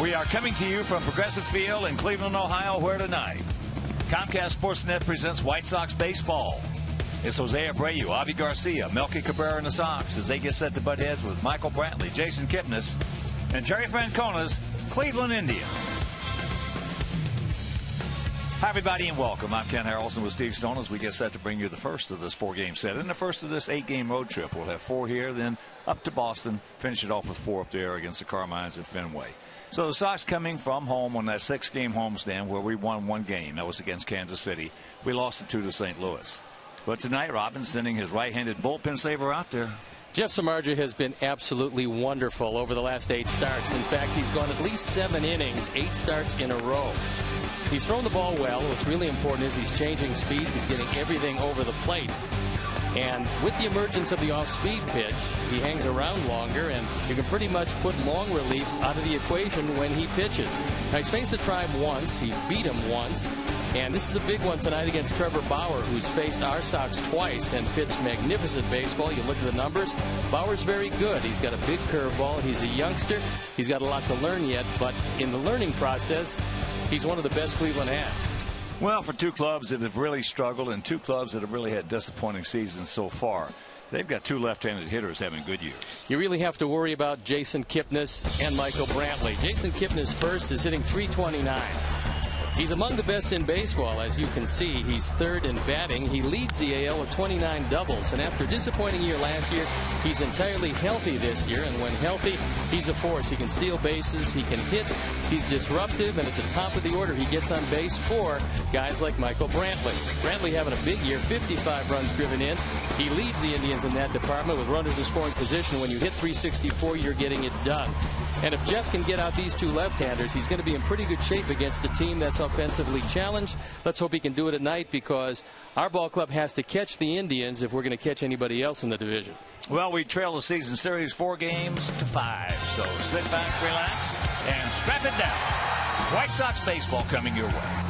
We are coming to you from Progressive Field in Cleveland, Ohio, where tonight Comcast Sportsnet presents White Sox baseball. It's Jose Abreu, Avi Garcia, Melky Cabrera and the Sox as they get set to butt heads with Michael Brantley, Jason Kipnis, and Jerry Francona's Cleveland Indians. Hi, everybody, and welcome. I'm Ken Harrelson with Steve Stone as we get set to bring you the first of this 4-game set and the first of this 8-game road trip. We'll have 4 here, then up to Boston, finish it off with 4 up there against the Carmines at Fenway. So the Sox coming from home on that 6-game homestand where we won 1 game. That was against Kansas City. We lost it 2 to St. Louis. But tonight, Robin's sending his right-handed bullpen saver out there. Jeff Samardzija has been absolutely wonderful over the last 8 starts. In fact, he's gone at least 7 innings, 8 starts in a row. He's thrown the ball well. What's really important is he's changing speeds. He's getting everything over the plate. And with the emergence of the off-speed pitch, he hangs around longer, and you can pretty much put long relief out of the equation when he pitches. Now, he's faced the Tribe once. He beat him once. And this is a big one tonight against Trevor Bauer, who's faced our Sox twice and pitched magnificent baseball. You look at the numbers. Bauer's very good. He's got a big curveball. He's a youngster. He's got a lot to learn yet. But in the learning process, he's one of the best Cleveland has. Well, for 2 clubs that have really struggled and 2 clubs that have really had disappointing seasons so far, they've got 2 left-handed hitters having good years. You really have to worry about Jason Kipnis and Michael Brantley. Jason Kipnis first is hitting .329. He's among the best in baseball, as you can see. He's 3rd in batting. He leads the AL with 29 doubles. And after a disappointing year last year, he's entirely healthy this year. And when healthy, he's a force. He can steal bases. He can hit. He's disruptive. And at the top of the order, he gets on base for guys like Michael Brantley. Brantley having a big year, 55 runs driven in. He leads the Indians in that department with runners in scoring position. When you hit .364, you're getting it done. And if Jeff can get out these 2 left-handers, he's going to be in pretty good shape against a team that's offensively challenged. Let's hope he can do it at night, because our ball club has to catch the Indians if we're going to catch anybody else in the division. Well, we trail the season series 4 games to 5. So sit back, relax, and strap it down. White Sox baseball coming your way.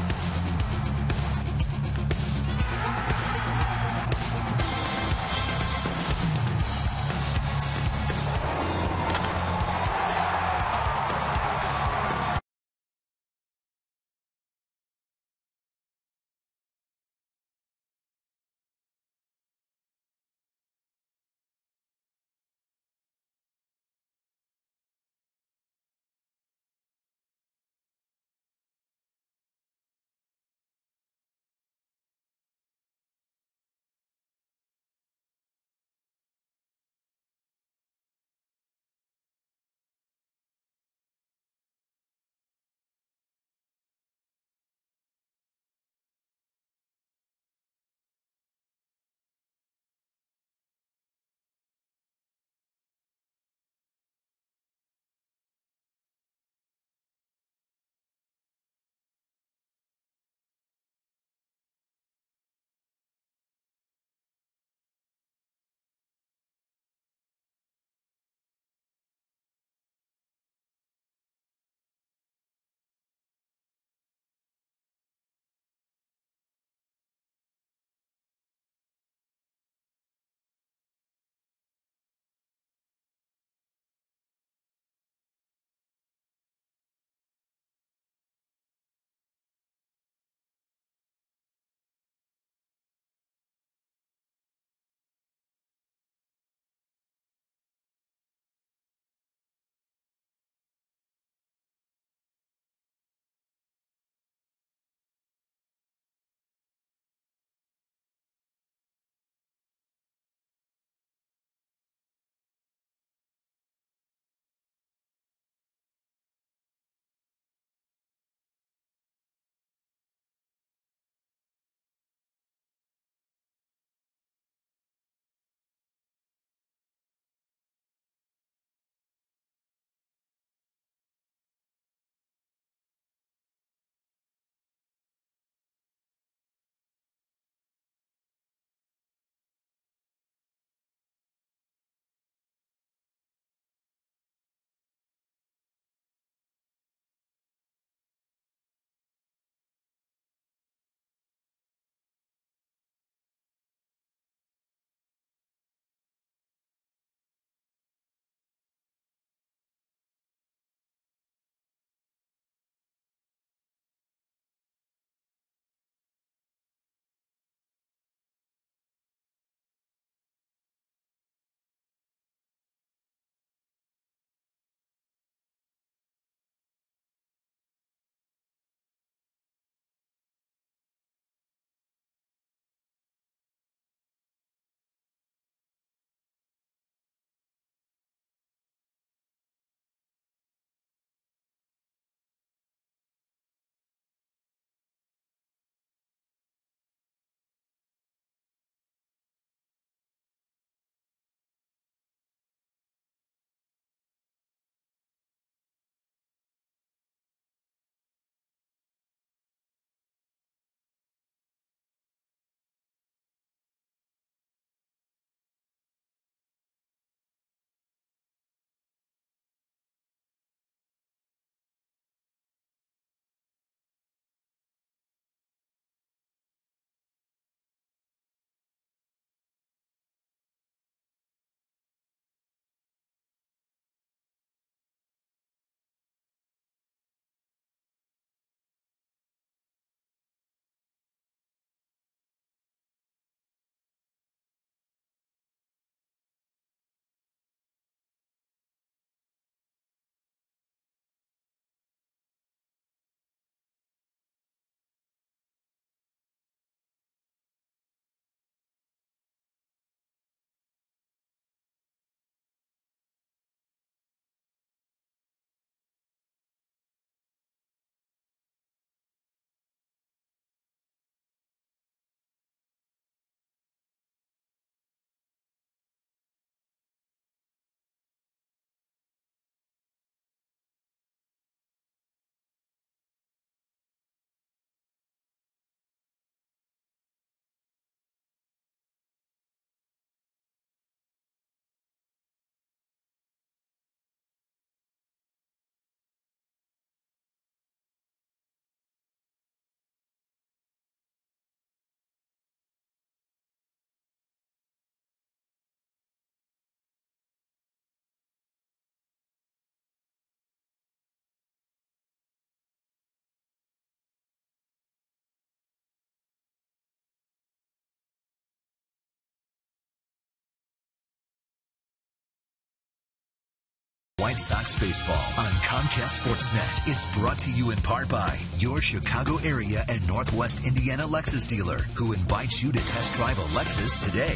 White Sox baseball on Comcast Sportsnet is brought to you in part by your Chicago area and Northwest Indiana Lexus dealer, who invites you to test drive a Lexus today.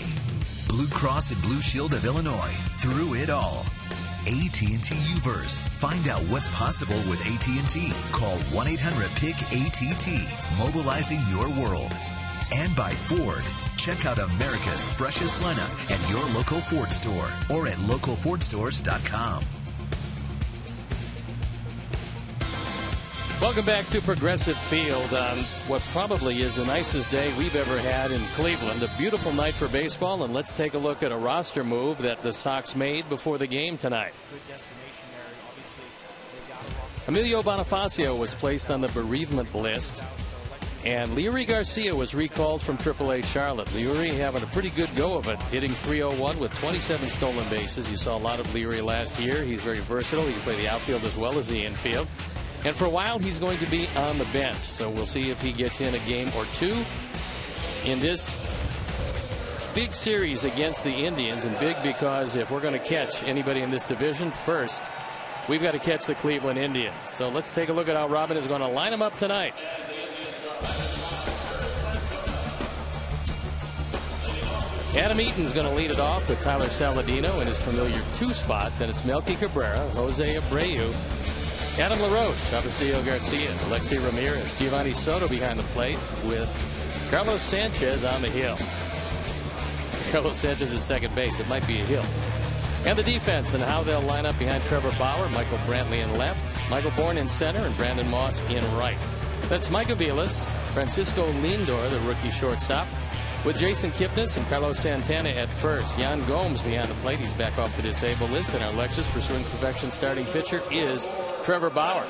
Blue Cross and Blue Shield of Illinois, through it all. AT&T Uverse. Find out what's possible with AT&T. Call 1-800-PIC-ATT. Mobilizing your world. And by Ford. Check out America's freshest lineup at your local Ford store or at localfordstores.com. Welcome back to Progressive Field on what probably is the nicest day we've ever had in Cleveland. A beautiful night for baseball, and let's take a look at a roster move that the Sox made before the game tonight. Emilio Bonifacio was placed on the bereavement list, and Leury Garcia was recalled from AAA Charlotte. Leury having a pretty good go of it, hitting .301 with 27 stolen bases. You saw a lot of Leury last year. He's very versatile. He can play the outfield as well as the infield. And for a while, he's going to be on the bench. So we'll see if he gets in a game or two in this big series against the Indians. And big because if we're going to catch anybody in this division, first, we've got to catch the Cleveland Indians. So let's take a look at how Robin is going to line them up tonight. Adam Eaton's going to lead it off with Tyler Saladino in his familiar 2 spot. Then it's Melky Cabrera, Jose Abreu, Adam LaRoche, Avisaíl Garcia, Alexei Ramirez, Giovanni Soto behind the plate with Carlos Sanchez on the hill. Carlos Sanchez at second base. It might be a hill. And the defense and how they'll line up behind Trevor Bauer, Michael Brantley in left, Michael Bourne in center, and Brandon Moss in right. That's Mike Aviles, Francisco Lindor, the rookie shortstop, with Jason Kipnis and Carlos Santana at first. Yan Gomes behind the plate. He's back off the disabled list. And our Lexus pursuing perfection starting pitcher is Trevor Bauer.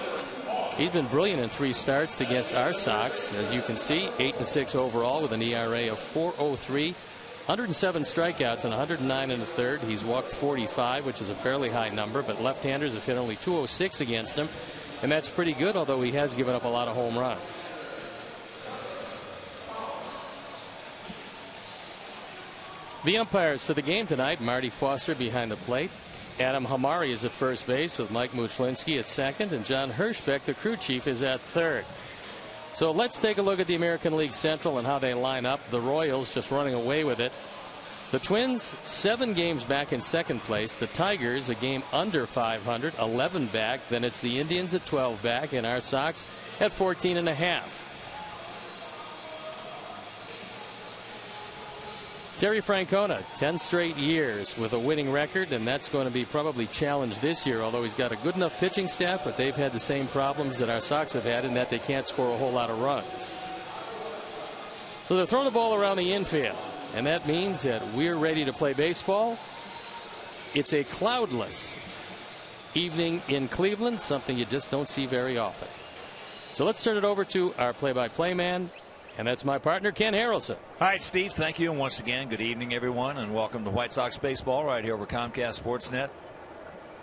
He's been brilliant in 3 starts against our Sox. As you can see, 8-6 overall with an ERA of .403. 107 strikeouts and 109 in the third. He's walked 45, which is a fairly high number, but left-handers have hit only .206 against him. And that's pretty good, although he has given up a lot of home runs. The umpires for the game tonight: Marty Foster behind the plate, Adam Hamari is at first base with Mike Muchlinski at second, and John Hirschbeck, the crew chief, is at third. So let's take a look at the American League Central and how they line up. The Royals just running away with it. The Twins 7 games back in second place. The Tigers a game under 500, 11 back. Then it's the Indians at 12 back, and our Sox at 14.5. Terry Francona, 10 straight years with a winning record, and that's going to be probably challenged this year, although he's got a good enough pitching staff, but they've had the same problems that our Sox have had in that they can't score a whole lot of runs. So they're throwing the ball around the infield, and that means that we're ready to play baseball. It's a cloudless evening in Cleveland, something you just don't see very often. So let's turn it over to our play-by-play man, and that's my partner, Ken Harrelson. All right, Steve, thank you. And once again, good evening, everyone, and welcome to White Sox baseball right here over Comcast Sportsnet.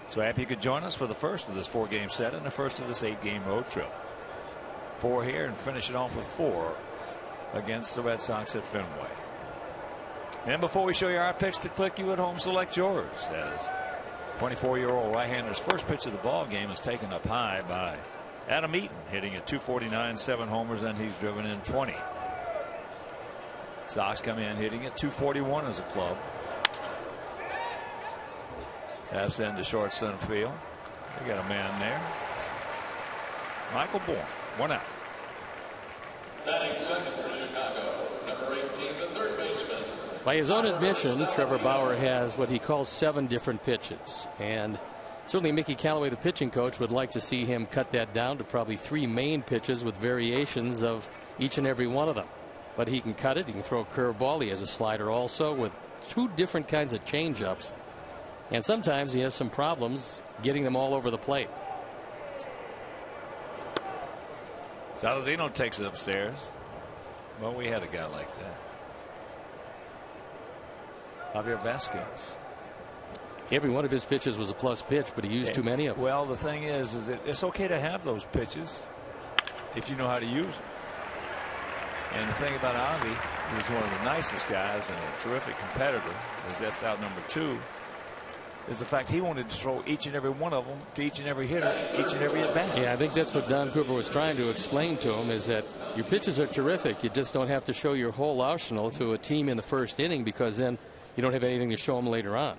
So happy you could join us for the first of this 4-game set and the first of this 8-game road trip. 4 here and finish it off with 4 against the Red Sox at Fenway. And before we show you our picks to click, you at home select yours, as 24-year-old right-hander's first pitch of the ball game is taken up high by Adam Eaton, hitting at .249, 7 homers, and he's driven in 20. Sox come in hitting at .241 as a club. That's into short center field. They got a man there. Michael Bourne, 1 out. Batting second for Chicago, number 18, the third baseman. By his own admission, Trevor Bauer has what he calls 7 different pitches, and certainly Mickey Callaway, the pitching coach, would like to see him cut that down to probably 3 main pitches with variations of each and every one of them. But he can cut it. He can throw a curveball. He has a slider also with 2 different kinds of changeups. And sometimes he has some problems getting them all over the plate. Saladino takes it upstairs. Well, we had a guy like that. Javier Vasquez. Every one of his pitches was a plus pitch, but he used too many of them. Well, the thing is it's okay to have those pitches if you know how to use them. And the thing about Avi, he's one of the nicest guys and a terrific competitor, is that's out number 2. is the fact he wanted to throw each and every one of them to each and every hitter, each and every at bat. Yeah, I think that's what Don Cooper was trying to explain to him, is that your pitches are terrific. You just don't have to show your whole arsenal to a team in the first inning, because then you don't have anything to show them later on.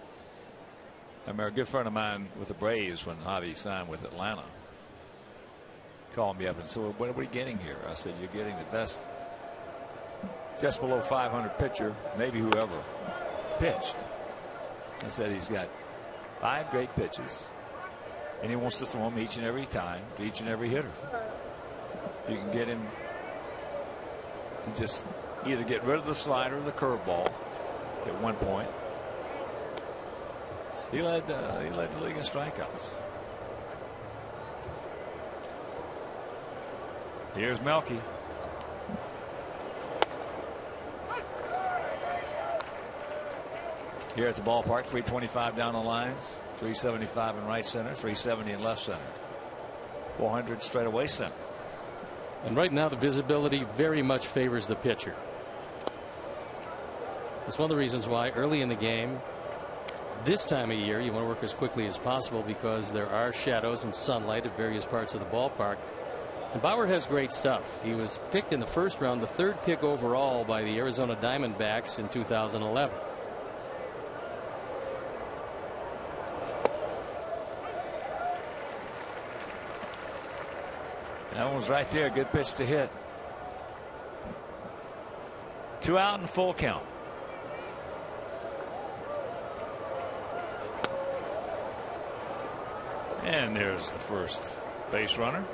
I remember a good friend of mine with the Braves when Javi signed with Atlanta called me up and said, well, what are we getting here? I said, you're getting the best just below 500 pitcher, maybe whoever pitched. I said, he's got 5 great pitches and he wants to throw them each and every time to each and every hitter. If you can get him to just either get rid of the slider or the curveball at one point. He led the league in strikeouts. Here's Melky. Here at the ballpark, 325 down the lines, 375 in right center, 370 in left center, 400 straight away center. And right now the visibility very much favors the pitcher. That's one of the reasons why early in the game, this time of year, you want to work as quickly as possible, because there are shadows and sunlight at various parts of the ballpark. And Bauer has great stuff. He was picked in the first round, the 3rd pick overall by the Arizona Diamondbacks in 2011. That one was right there. Good pitch to hit. 2 out and full count. And there's the first base runner.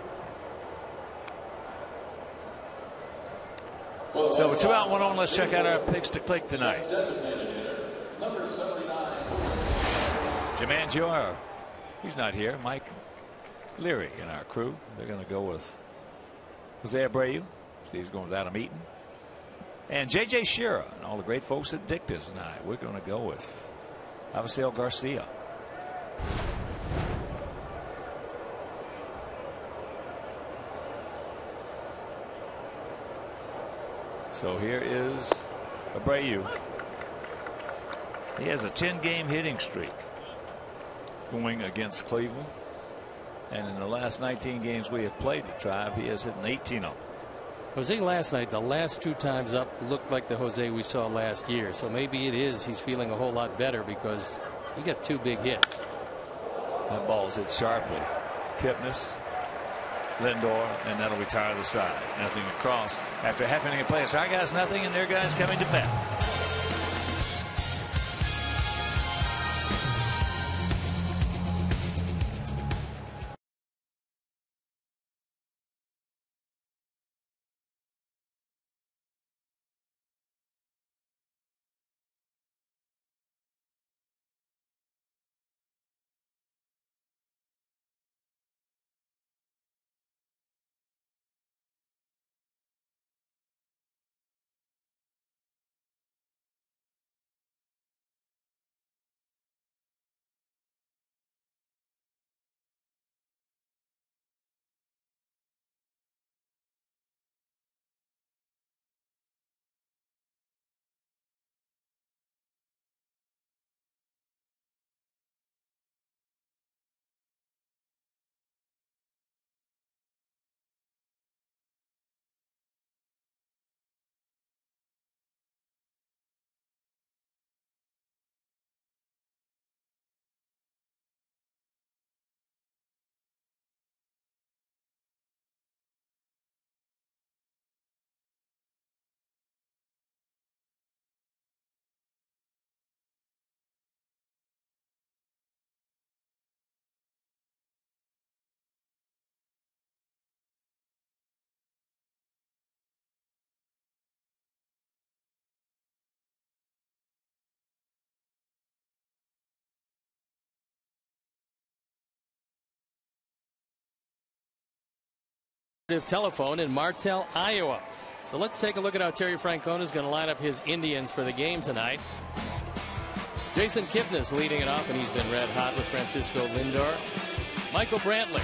So with 2 out, 1 on, let's check out our picks to click tonight. Jumanjior, he's not here. Mike Leary in our crew. They're going to go with Jose Abreu. Steve's going with Adam Eaton. And J.J. Shearer and all the great folks at Dicta's tonight. We're going to go with Avisail Garcia. So here is Abreu. He has a 10-game hitting streak going against Cleveland. And in the last 19 games we have played the Tribe, he has hit 18 of them. Jose last night, the last 2 times up, looked like the Jose we saw last year. So maybe it is he's feeling a whole lot better, because he got 2 big hits. That ball's hit sharply. Kipnis, Lindor, and that'll retire the side. Nothing across after half inning of play. It's our guys nothing, and their guys coming to bat. Telephone in Martell, Iowa. So let's take a look at how Terry Francona is going to line up his Indians for the game tonight. Jason Kipnis leading it off, and he's been red hot with Francisco Lindor. Michael Brantley.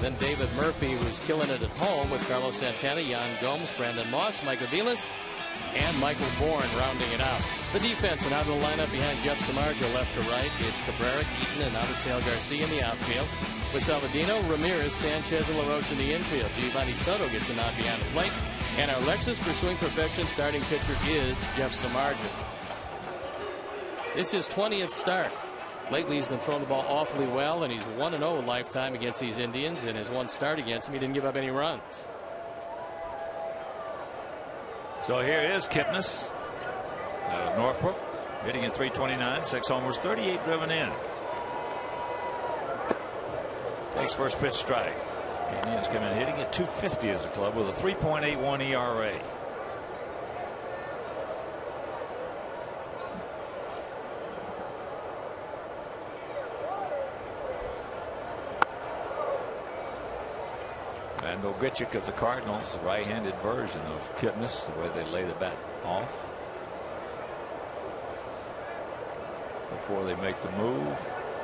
Then David Murphy, who's killing it at home with Carlos Santana, Yan Gomes, Brandon Moss, Mike Aviles, and Michael Bourne rounding it out. The defense, and out of the lineup behind Jeff Samardzija left to right. It's Cabrera, Eaton, and Avisail Garcia in the outfield. With Saladino, Ramirez, Sanchez, and LaRoche in the infield. Giovanni Soto gets a nod behind the plate. And our Lexus pursuing perfection starting pitcher is Jeff Samardzija. This is his 20th start. Lately he's been throwing the ball awfully well, and he's 1-0 lifetime against these Indians. And his one start against them, he didn't give up any runs. So here is Kipnis out of Northbrook, hitting at .329, 6 homers, 38 driven in. Takes first pitch strike. Indians come in hitting at .250 as a club with a 3.81 ERA. And Ogrichik of the Cardinals, right-handed version of Kipnis, the way they lay the bat off before they make the move.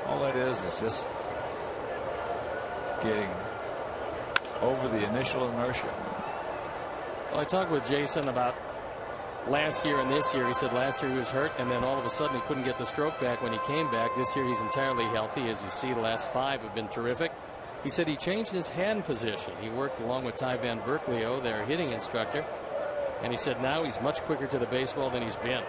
All that is just getting over the initial inertia. Well, I talked with Jason about last year and this year. He said last year he was hurt, and then all of a sudden he couldn't get the stroke back when he came back. This year he's entirely healthy. As you see, the last 5 have been terrific. He said he changed his hand position. He worked along with Ty Van Berkelio, their hitting instructor, and he said now he's much quicker to the baseball than he's been.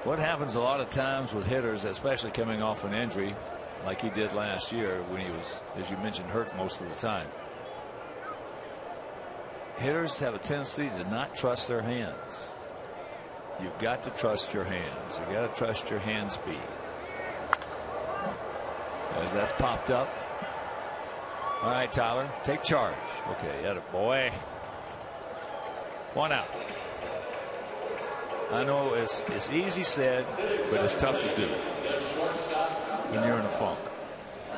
What happens a lot of times with hitters, especially coming off an injury like he did last year when he was, as you mentioned, hurt most of the time. Hitters have a tendency to not trust their hands. You've got to trust your hands. You've got to trust your hand speed. As that's popped up. All right, Tyler, take charge. Okay, atta boy. 1 out. I know it's easy said, but it's tough to do when you're in a funk.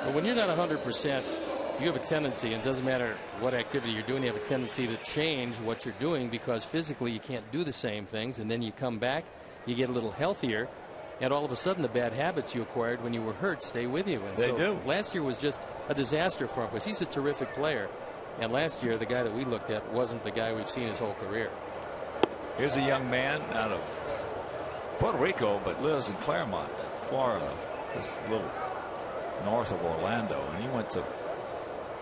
But when you're not 100%, you have a tendency, and it doesn't matter what activity you're doing, you have a tendency to change what you're doing because physically you can't do the same things, and then you come back, you get a little healthier, and all of a sudden the bad habits you acquired when you were hurt stay with you. And they do. Last year was just a disaster for him because he's a terrific player, and last year the guy that we looked at wasn't the guy we've seen his whole career. Here's a young man out of Puerto Rico but lives in Claremont, Florida, just a little north of Orlando, and he went to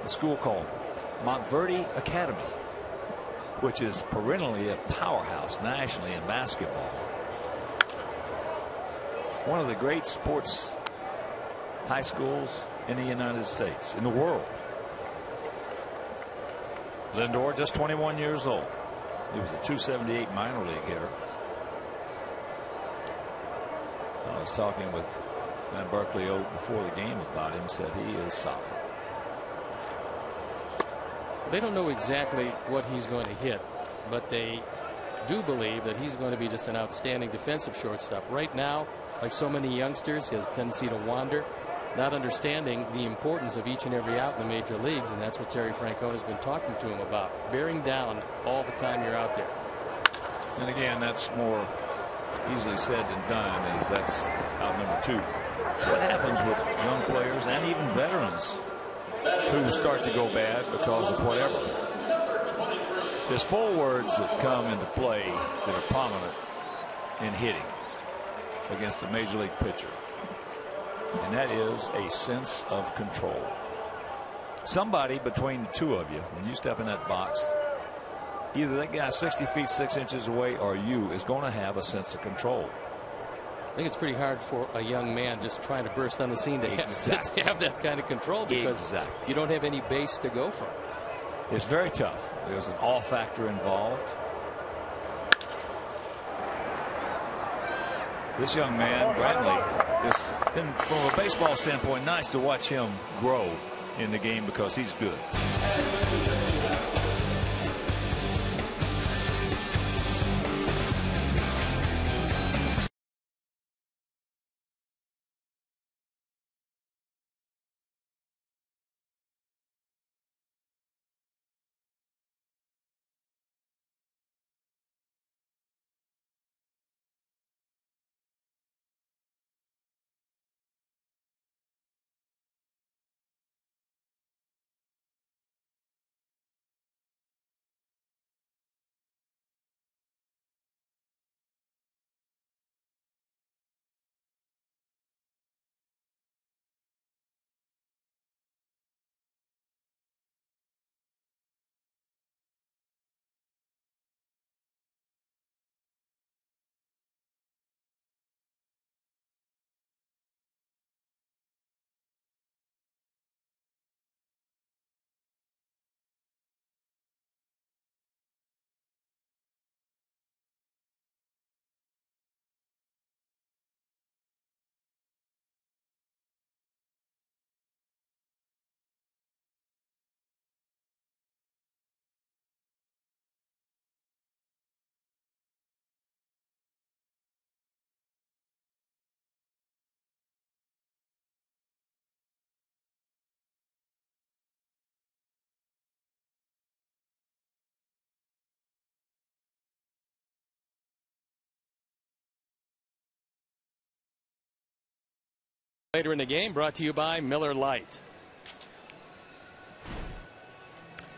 a school called Montverde Academy, which is perennially a powerhouse nationally in basketball. One of the great sports high schools in the United States, in the world. Lindor, just 21 years old. He was a .278 minor league hitter. I was talking with Van Berkelio before the game about him, said he is solid. They don't know exactly what he's going to hit, but they do believe that he's going to be just an outstanding defensive shortstop. Right now, like so many youngsters, he has a tendency to wander, not understanding the importance of each and every out in the major leagues, and that's what Terry Francona has been talking to him about. Bearing down all the time you're out there. And again, that's more easily said than done, as that's out number 2. What happens with young players and even veterans who start to go bad because of whatever? There's 4 words that come into play that are prominent in hitting against a major league pitcher, and that is a sense of control. Somebody between the 2 of you, when you step in that box, either that guy 60 feet 6 inches away or you, is going to have a sense of control. I think it's pretty hard for a young man just trying to burst on the scene to have that kind of control, because you don't have any base to go from. It's very tough. There's an awe factor involved. This young man, Bradley, it's been, from a baseball standpoint, nice to watch him grow in the game because he's good. Later in the game, brought to you by Miller Lite.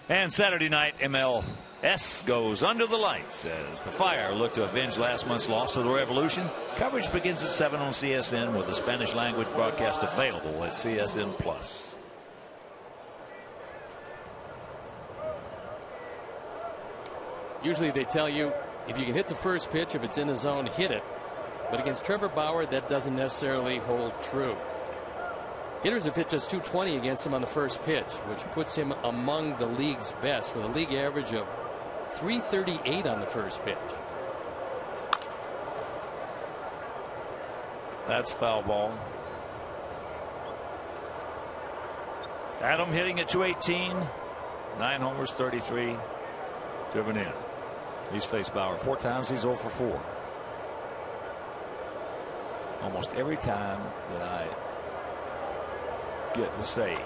And Saturday night MLS goes under the lights as the Fire look to avenge last month's loss to the Revolution. Coverage begins at 7 on CSN with a Spanish language broadcast available at CSN Plus. Usually they tell you if you can hit the first pitch, if it's in the zone, hit it. But against Trevor Bauer, that doesn't necessarily hold true. Hitters have hit just .220 against him on the first pitch, which puts him among the league's best with a league average of .338 on the first pitch. That's foul ball. Adam hitting at .218, 9 homers, 33 driven in. He's faced Bauer 4 times. He's 0 for 4. Almost every time that I get to say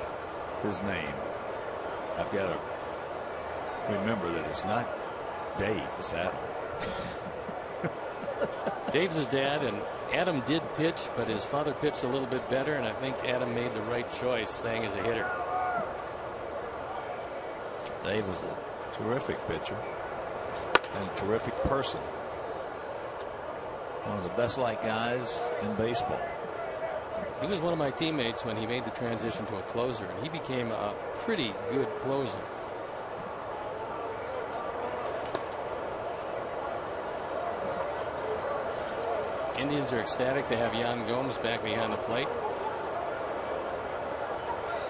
his name, I've got to remember that it's not Dave, it's Adam. Dave's his dad, and Adam did pitch, but his father pitched a little bit better, and I think Adam made the right choice staying as a hitter. Dave was a terrific pitcher and a terrific person. One of the best liked guys in baseball. He was one of my teammates when he made the transition to a closer, and he became a pretty good closer. Indians are ecstatic to have Yan Gomes back behind the plate.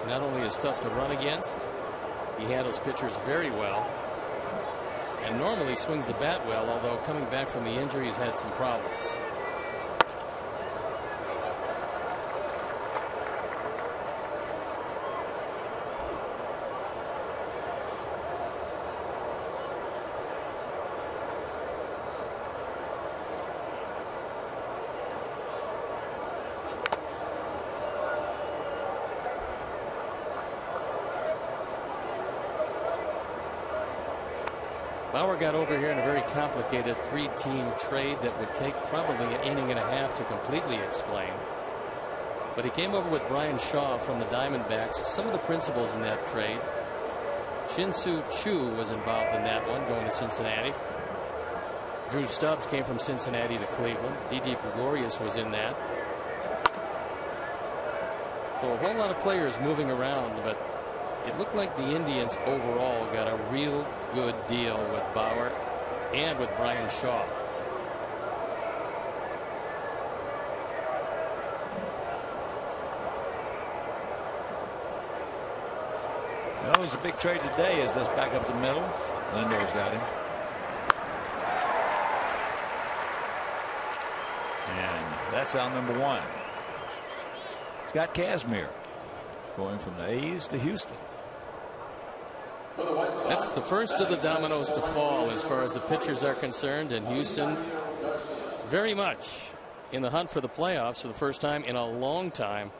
Not only is tough to run against, he handles pitchers very well and normally swings the bat well, although coming back from the injury he's had some problems. Bauer got over here in a very complicated 3-team trade that would take probably an inning and a half to completely explain. But he came over with Brian Shaw from the Diamondbacks. Some of the principals in that trade. Shin-Soo Choo was involved in that one, going to Cincinnati. Drew Stubbs came from Cincinnati to Cleveland. Didi Gregorius was in that. So a whole lot of players moving around, but it looked like the Indians overall got a real good deal with Bauer and with Brian Shaw. Well, it was a big trade today as this back up the middle. Lindor's got him. And that's out number 1. Scott Kazmir going from the A's to Houston. That's the first of the dominoes to fall as far as the pitchers are concerned, and Houston very much in the hunt for the playoffs for the first time in a long time,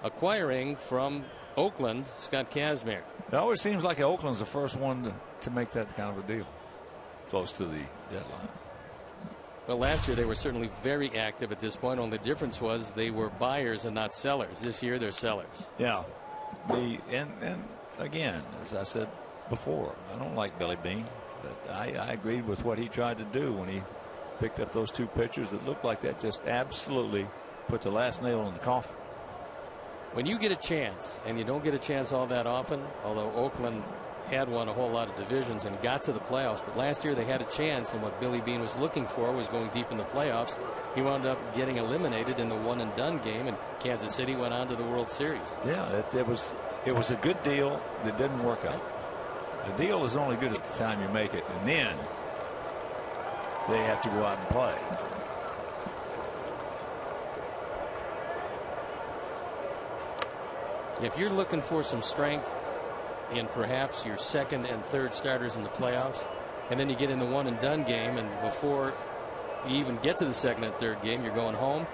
acquiring from Oakland Scott Kazmir. It always seems like Oakland's the first one to make that kind of a deal close to the deadline. Well, last year they were certainly very active at this point. Only the difference was they were buyers and not sellers. This year they're sellers. Yeah. And again, as I said before, I don't like Billy Beane, but I agreed with what he tried to do when he picked up those 2 pitchers that looked like that just absolutely put the last nail in the coffin. When you get a chance, and you don't get a chance all that often, although Oakland had won a whole lot of divisions and got to the playoffs, but last year they had a chance, and what Billy Beane was looking for was going deep in the playoffs. He wound up getting eliminated in the one-and-done game, and Kansas City went on to the World Series. Yeah, it was a good deal that didn't work out. The deal is only good at the time you make it, and then they have to go out and play. If you're looking for some strength in perhaps your second and third starters in the playoffs, and then you get in the one-and-done game, and before you even get to the second and third game, you're going home,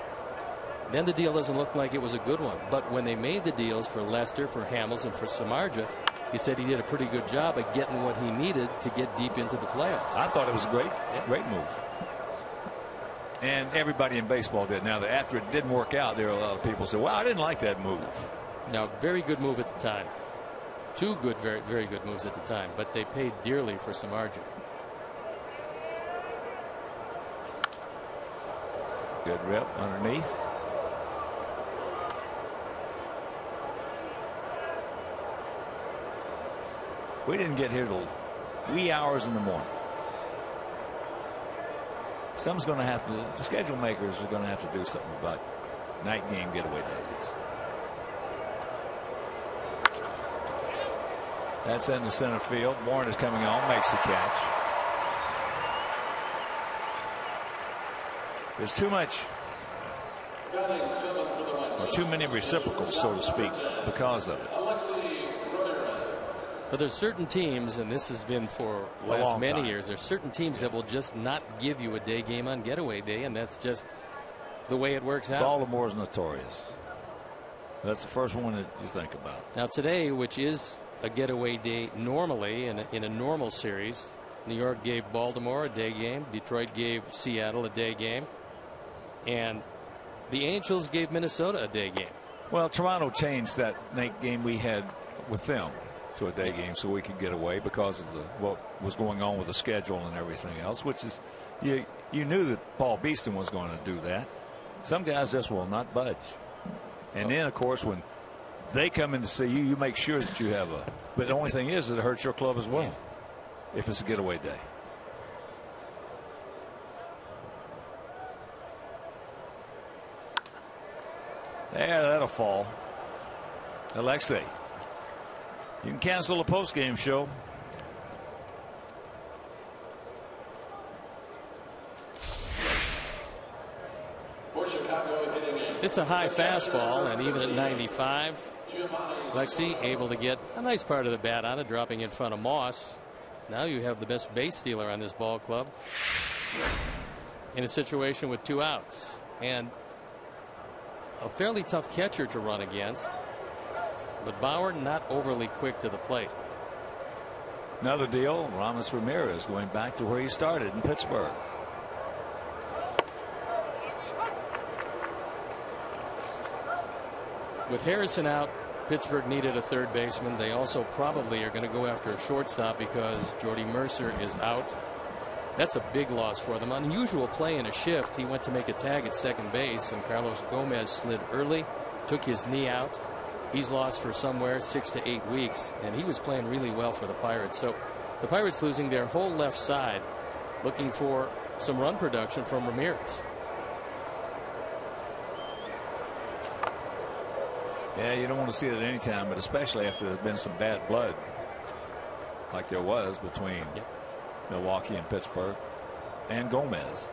then the deal doesn't look like it was a good one. But when they made the deals for Lester, for Hamels, and for Samardzija, he said he did a pretty good job at getting what he needed to get deep into the playoffs. I thought it was a great move. And everybody in baseball did. Now, after it didn't work out, there were a lot of people who said, well, I didn't like that move. Now, very good move at the time. Two good, very, very good moves at the time, but they paid dearly for some margin. Good rip underneath. We didn't get here till wee hours in the morning. Someone's going to have to, the schedule makers are going to have to do something about night game getaway days. That's in the center field. Warren is coming on, makes the catch. There's too much, or too many reciprocals, so to speak, because of it. But there's certain teams, and this has been for the last many years, there's certain teams that will just not give you a day game on getaway day, and that's just the way it works out. Baltimore is notorious. That's the first one that you think about. Now today, which is a getaway day normally in a normal series, New York gave Baltimore a day game, Detroit gave Seattle a day game, and the Angels gave Minnesota a day game. Well, Toronto changed that night game we had with them to a day game so we could get away because of what was going on with the schedule and everything else, which is you knew that Paul Beeston was going to do that. Some guys just will not budge. And then, of course, when they come in to see you, you make sure that you have a. But the only thing is that it hurts your club as well if it's a getaway day. There, that'll fall. Alexei. You can cancel the post-game show. It's a high fastball, and even at 95, Lexi able to get a nice part of the bat on it, dropping in front of Moss. Now you have the best base stealer on this ball club in a situation with 2 outs, and a fairly tough catcher to run against. But Bauer not overly quick to the plate. Another deal. Ramos Ramirez going back to where he started in Pittsburgh. With Harrison out, Pittsburgh needed a third baseman. They also probably are going to go after a shortstop because Jordy Mercer is out. That's a big loss for them. Unusual play in a shift. He went to make a tag at second base, and Carlos Gomez slid early, took his knee out. He's lost for somewhere 6 to 8 weeks, and he was playing really well for the Pirates. So the Pirates losing their whole left side, looking for some run production from Ramirez. Yeah, you don't want to see it at any time, but especially after there's been some bad blood like there was between Milwaukee and Pittsburgh and Gomez.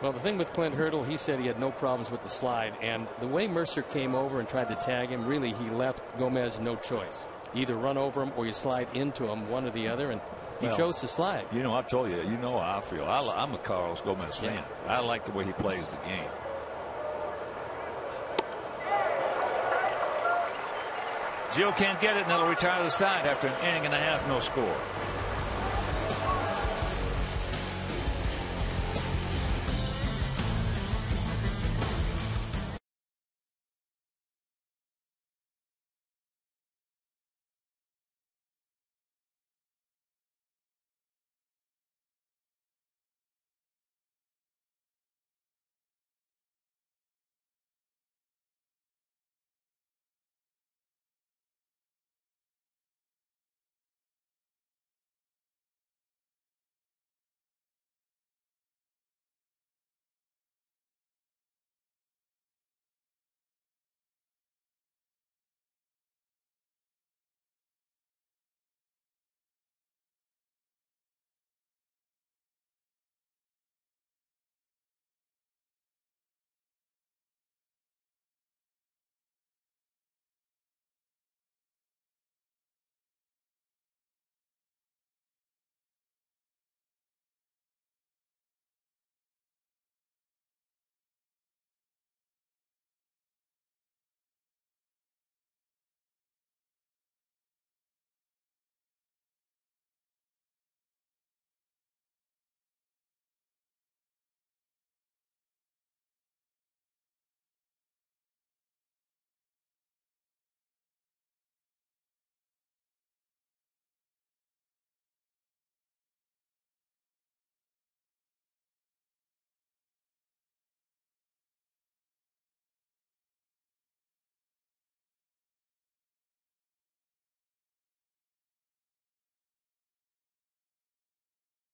Well, the thing with Clint Hurdle, he said he had no problems with the slide, and the way Mercer came over and tried to tag him, really he left Gomez no choice. Either run over him or you slide into him, one or the other, and he chose to slide. You know, I've told you, you know how I feel. I'm a Carlos Gomez fan. I like the way he plays the game. Gio can't get it, and they'll retire to the side after an inning and a half, no score.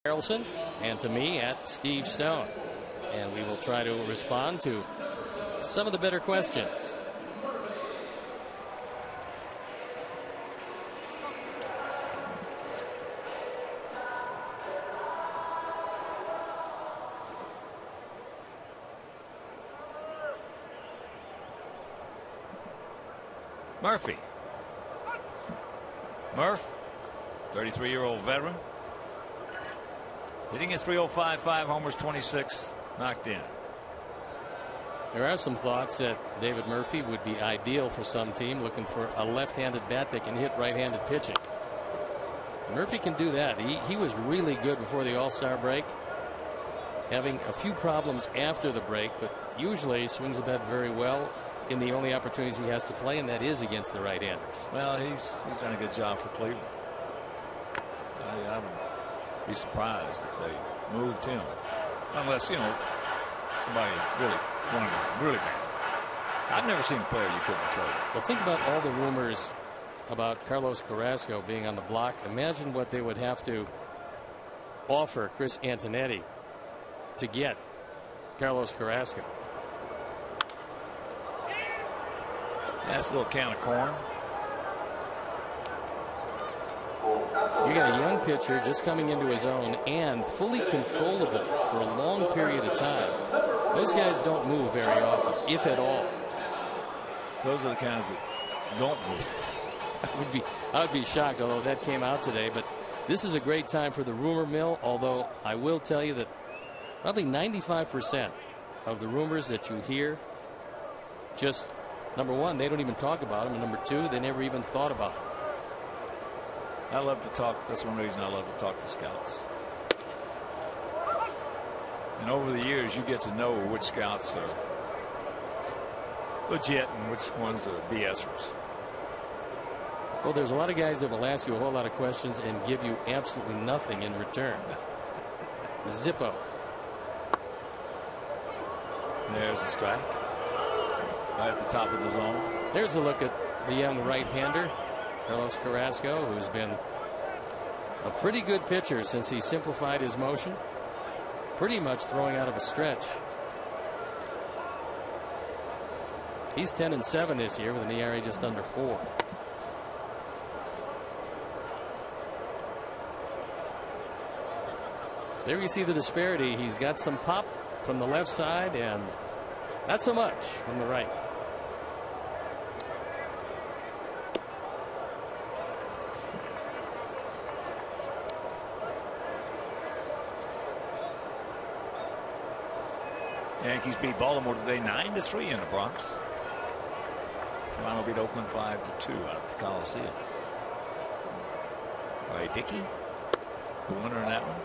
Harrelson, and to me at Steve Stone. And we will try to respond to some of the better questions. Murphy. Murph, 33-year-old veteran. Hitting at 305, 5 homers, 26 knocked in. There are some thoughts that David Murphy would be ideal for some team looking for a left-handed bat that can hit right-handed pitching. Murphy can do that. He was really good before the All-Star break, having a few problems after the break, but usually swings the bat very well in the only opportunities he has to play, and that is against the right-handers. Well, he's done a good job for Cleveland. I would be surprised if they moved him, unless somebody really wanted him really bad. I've never seen a player you couldn't trade. Well, think about all the rumors about Carlos Carrasco being on the block. Imagine what they would have to offer Chris Antonetti to get Carlos Carrasco. That's a little can of corn. You got a young pitcher just coming into his own and fully controllable for a long period of time. Those guys don't move very often, if at all. Those are the guys that don't move. I would be shocked, although that came out today. But this is a great time for the rumor mill, although I will tell you that probably 95% of the rumors that you hear, just number one, they don't even talk about them, and number two, they never even thought about them. I love to talk. That's one reason I love to talk to scouts. And over the years, you get to know which scouts are legit and which ones are BSers. Well, there's a lot of guys that will ask you a whole lot of questions and give you absolutely nothing in return. Zippo. There's the strike. Right at the top of the zone. There's a look at the young right-hander, Carlos Carrasco, who's been a pretty good pitcher since he simplified his motion. Pretty much throwing out of a stretch. He's 10-7 this year with an ERA just under 4. There you see the disparity. He's got some pop from the left side and not so much from the right. Yankees beat Baltimore today 9-3 in the Bronx. Toronto beat Oakland 5-2 out at the Coliseum. All right, Dickey, the winner in that one.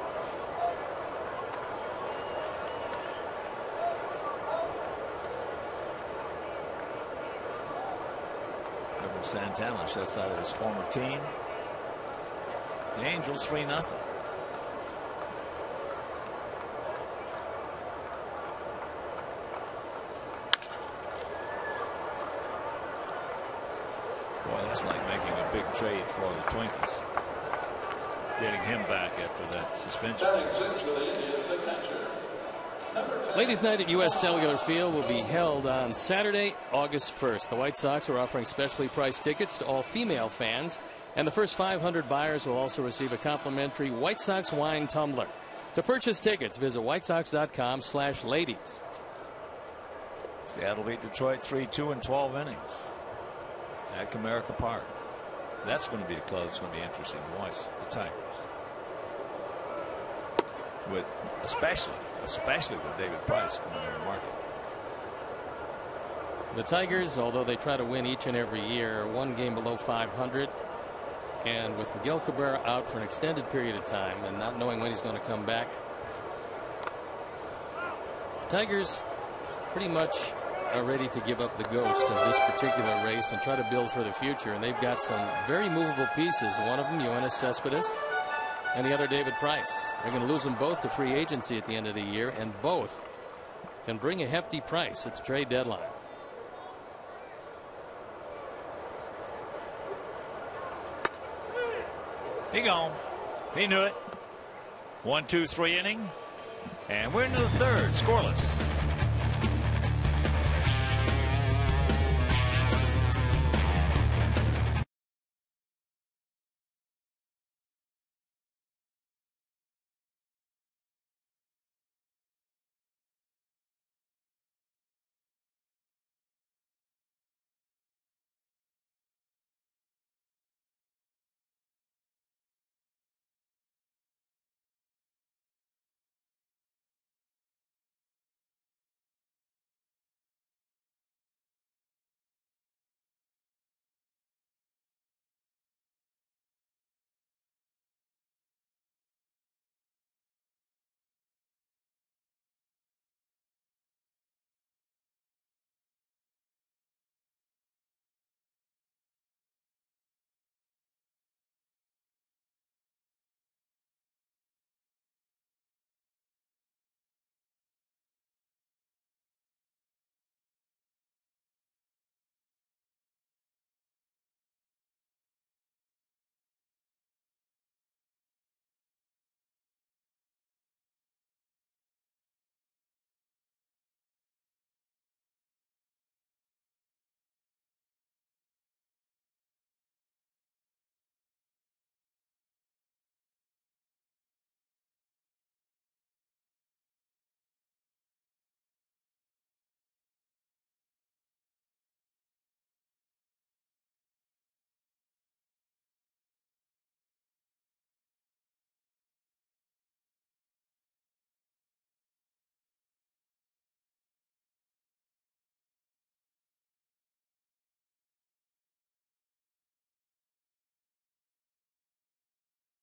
Evan Santana shuts out of his former team. The Angels 3-0. It's like making a big trade for the Twinkies. Getting him back after that suspension. Ladies' night at U.S. Cellular Field will be held on Saturday, August 1st. The White Sox are offering specially priced tickets to all female fans, and the first 500 buyers will also receive a complimentary White Sox wine tumbler. To purchase tickets, visit whitesox.com/ladies. Seattle beat Detroit 3-2 in 12 innings. At Comerica Park. That's going to be a close. It's going to be interesting to watch the Tigers. With especially with David Price coming on the market. The Tigers, although they try to win each and every year, are one game below 500. And with Miguel Cabrera out for an extended period of time and not knowing when he's going to come back, the Tigers pretty much are ready to give up the ghost of this particular race and try to build for the future. And they've got some very movable pieces. One of them, Yoenis Cespedes, and the other, David Price. They're going to lose them both to free agency at the end of the year, and both can bring a hefty price at the trade deadline. He gone. He knew it. 1-2-3 inning, and we're into the third, scoreless.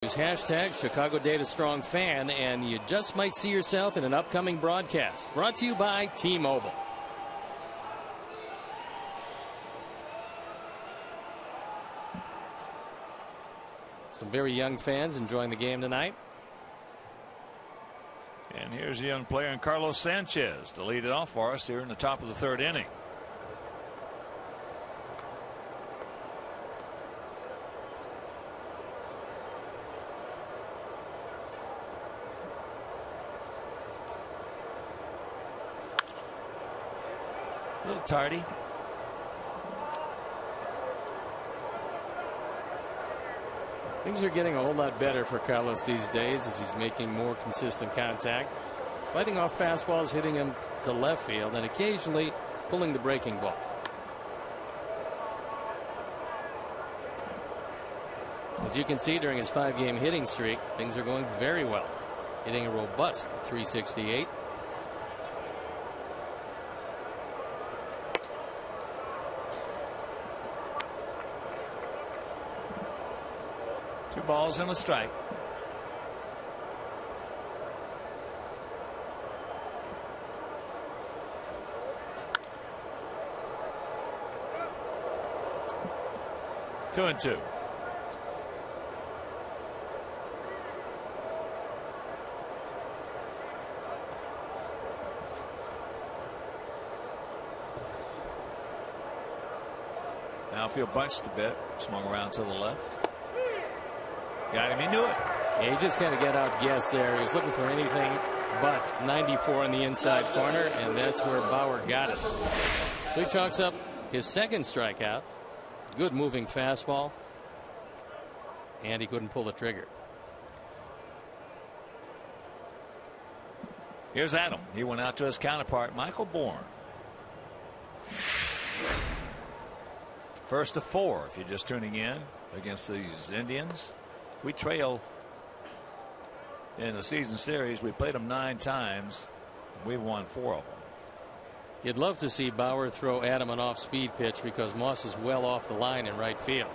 Hashtag Chicago Data Strong Fan, and you just might see yourself in an upcoming broadcast. Brought to you by T-Mobile. Some very young fans enjoying the game tonight. And here's a young player in Carlos Sanchez to lead it off for us here in the top of the third inning. A little tardy. Things are getting a whole lot better for Carlos these days as he's making more consistent contact, fighting off fastballs, hitting him to left field, and occasionally pulling the breaking ball. As you can see, during his 5-game hitting streak, things are going very well, hitting a robust .368. Two balls and a strike. Two and two. Now field bunched a bit, swung around to the left. Got him, he knew it. Yeah, he just kind of got outguessed there. He was looking for anything but 94 in the inside corner, and that's where Bauer got it. So he chalks up his second strikeout. Good moving fastball, and he couldn't pull the trigger. Here's Adam. He went out to his counterpart, Michael Bourne. First of 4 if you're just tuning in against these Indians. We trail in the season series. We played them 9 times. We've won 4 of them. You'd love to see Bauer throw Adam an off-speed pitch because Moss is well off the line in right field.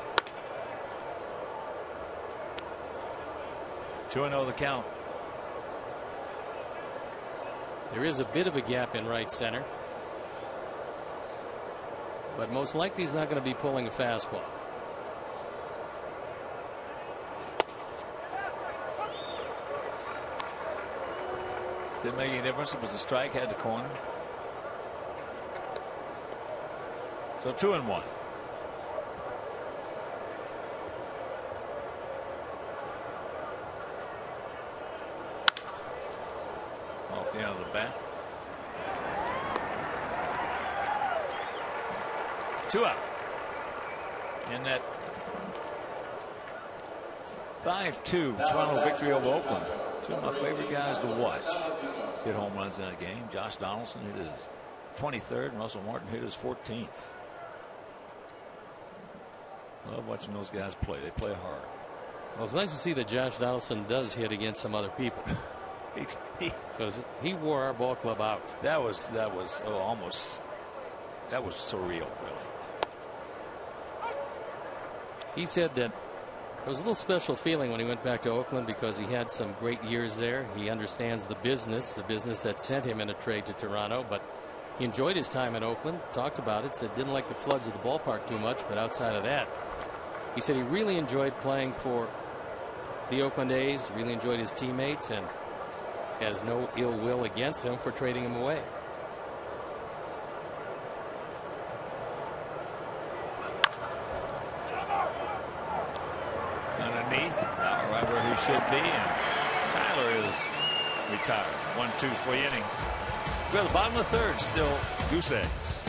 2-0 the count. There is a bit of a gap in right center, but most likely he's not going to be pulling a fastball. Didn't make any difference. It was a strike, had the corner. So 2-1. 2 out. In that 5-2 Toronto victory over Oakland. Two of my favorite guys to watch hit home runs in that game. Josh Donaldson hit his 23rd, and Russell Martin hit his 14th. Love watching those guys play. They play hard. Well, it's nice to see that Josh Donaldson does hit against some other people. Because he wore our ball club out. That was almost surreal, really. He said that it was a little special feeling when he went back to Oakland because he had some great years there. He understands the business that sent him in a trade to Toronto, but he enjoyed his time in Oakland, talked about it, said didn't like the floods of the ballpark too much, but outside of that, he said he really enjoyed playing for the Oakland A's, really enjoyed his teammates, and has no ill will against him for trading him away. Underneath, now right where he should be, and Tyler is retired. 1-2 for the inning. We're at the bottom of the third, still goose eggs.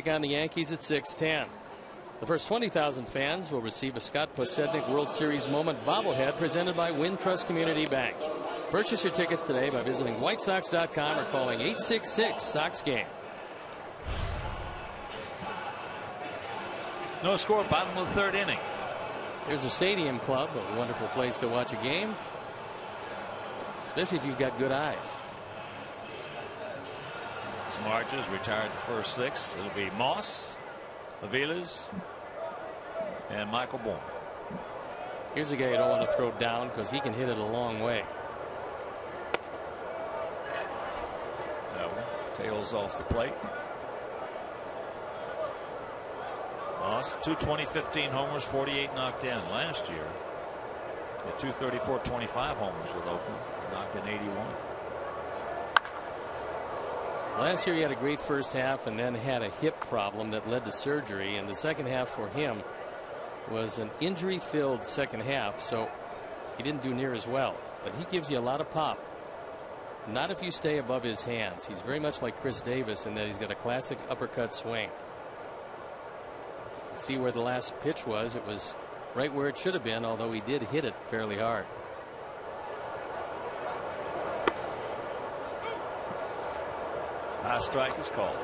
On the Yankees at 6:10. The first 20,000 fans will receive a Scott Podsednik World Series moment bobblehead presented by Wintrust Community Bank. Purchase your tickets today by visiting whitesox.com or calling 866-SOX-GAME. No score, bottom of the third inning. Here's the Stadium Club, a wonderful place to watch a game, especially if you've got good eyes. Marches retired the first 6. It'll be Moss, Aviles, and Michael Bourne. Here's a guy you don't want to throw down because he can hit it a long way. Tails off the plate. Moss, 220, 15 homers, 48 knocked in. Last year, at 234, 25 homers with Oakland, knocked in 81. Last year he had a great first half and then had a hip problem that led to surgery, and the second half for him was an injury-filled second half, so he didn't do near as well. But he gives you a lot of pop. Not if you stay above his hands. He's very much like Chris Davis in that he's got a classic uppercut swing. See where the last pitch was. It was right where it should have been, although he did hit it fairly hard. High strike is called.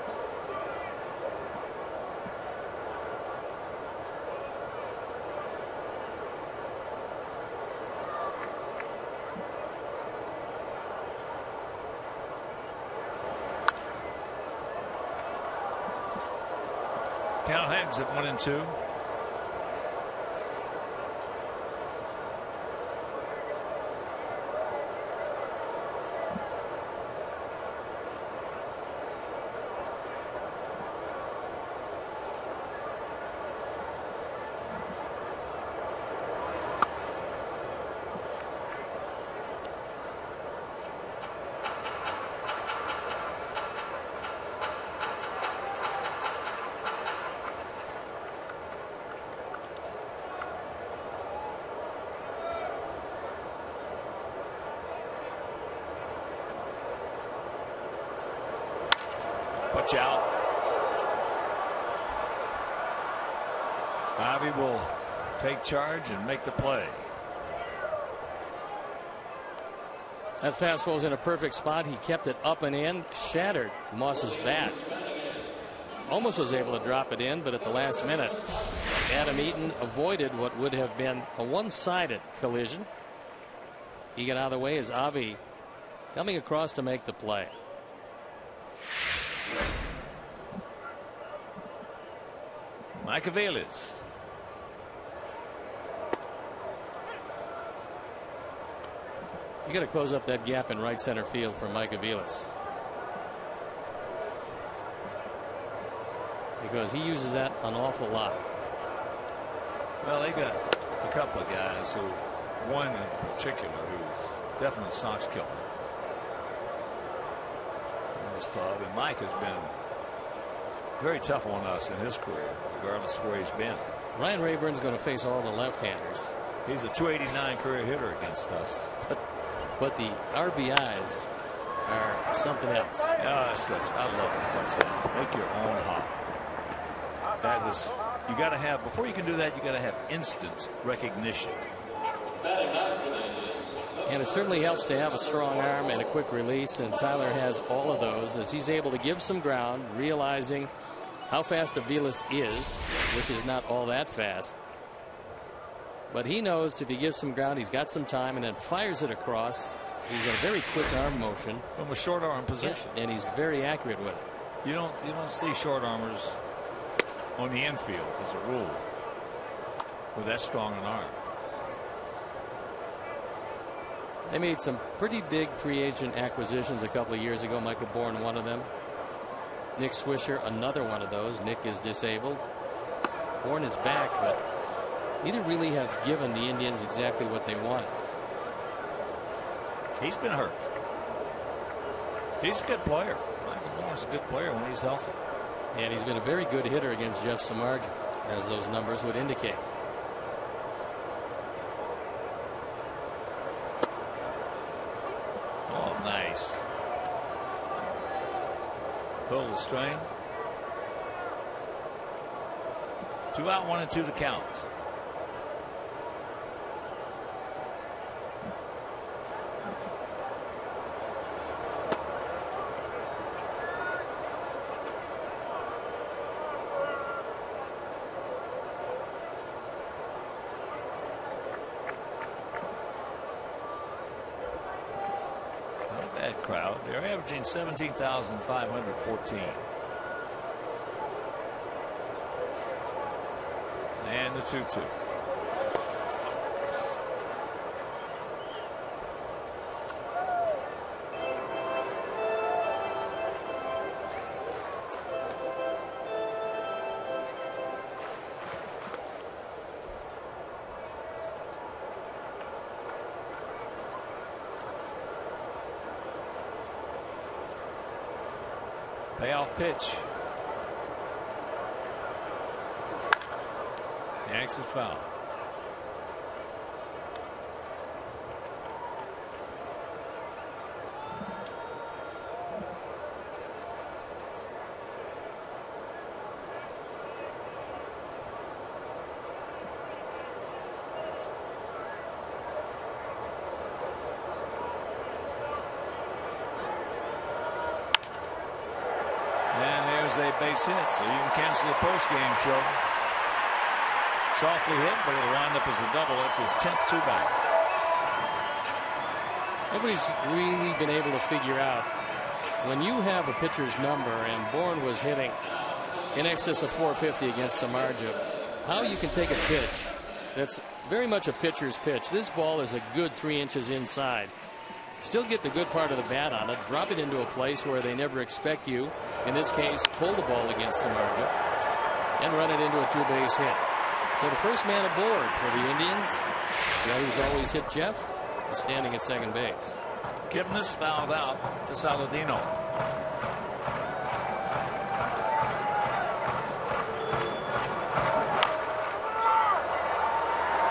Count hangs at 1-2. Watch out. Ivy will take charge and make the play. That fastball was in a perfect spot. He kept it up and in, shattered Moss's bat. Almost was able to drop it in, but at the last minute, Adam Eaton avoided what would have been a one-sided collision. He got out of the way as Avi coming across to make the play. Mike Aviles. You got to close up that gap in right center field for Mike Aviles, because he uses that an awful lot. Well, they got a couple of guys who, one in particular, who's definitely Sox killer in this club, and Mike has been very tough on us in his career, regardless of where he's been. Ryan Rayburn's going to face all the left-handers. He's a .289 career hitter against us. But the RBIs are something else. Yes, I love it. What's that? Make your own hop. That is, you got to have, before you can do that, you got to have instant recognition. And it certainly helps to have a strong arm and a quick release, and Tyler has all of those as he's able to give some ground, realizing how fast Aviles is, which is not all that fast. But he knows if he gives some ground, he's got some time, and then fires it across. He's got a very quick arm motion from a short arm position, and he's very accurate with it. You don't see short armers on the infield as a rule with that strong an arm. They made some pretty big free agent acquisitions a couple of years ago. Michael Bourne, one of them. Nick Swisher, another one of those. Nick is disabled. Bourne is back, but neither really have given the Indians exactly what they wanted. He's been hurt. He's a good player. Michael Bourne's a good player when he's healthy. And he's been a very good hitter against Jeff Samardzija, as those numbers would indicate. Oh, nice. Pull the string. 2 out, 1 and 2 the count. Crowd. They're averaging 17,514. And the 2-2. Payoff pitch. Yanks it foul. A base hit, so you can cancel the post-game show. Softly hit, but it'll wind up as a double. That's his 10th 2-back. Nobody's really been able to figure out, when you have a pitcher's number, and Bourne was hitting in excess of 450 against Samardzija, how you can take a pitch that's very much a pitcher's pitch. This ball is a good 3 inches inside. Still get the good part of the bat on it, drop it into a place where they never expect you. In this case, pull the ball against Samardzija and run it into a 2-base hit. So the first man aboard for the Indians, the guy who's always hit Jeff, is standing at second base. Kipnis fouled out to Saladino.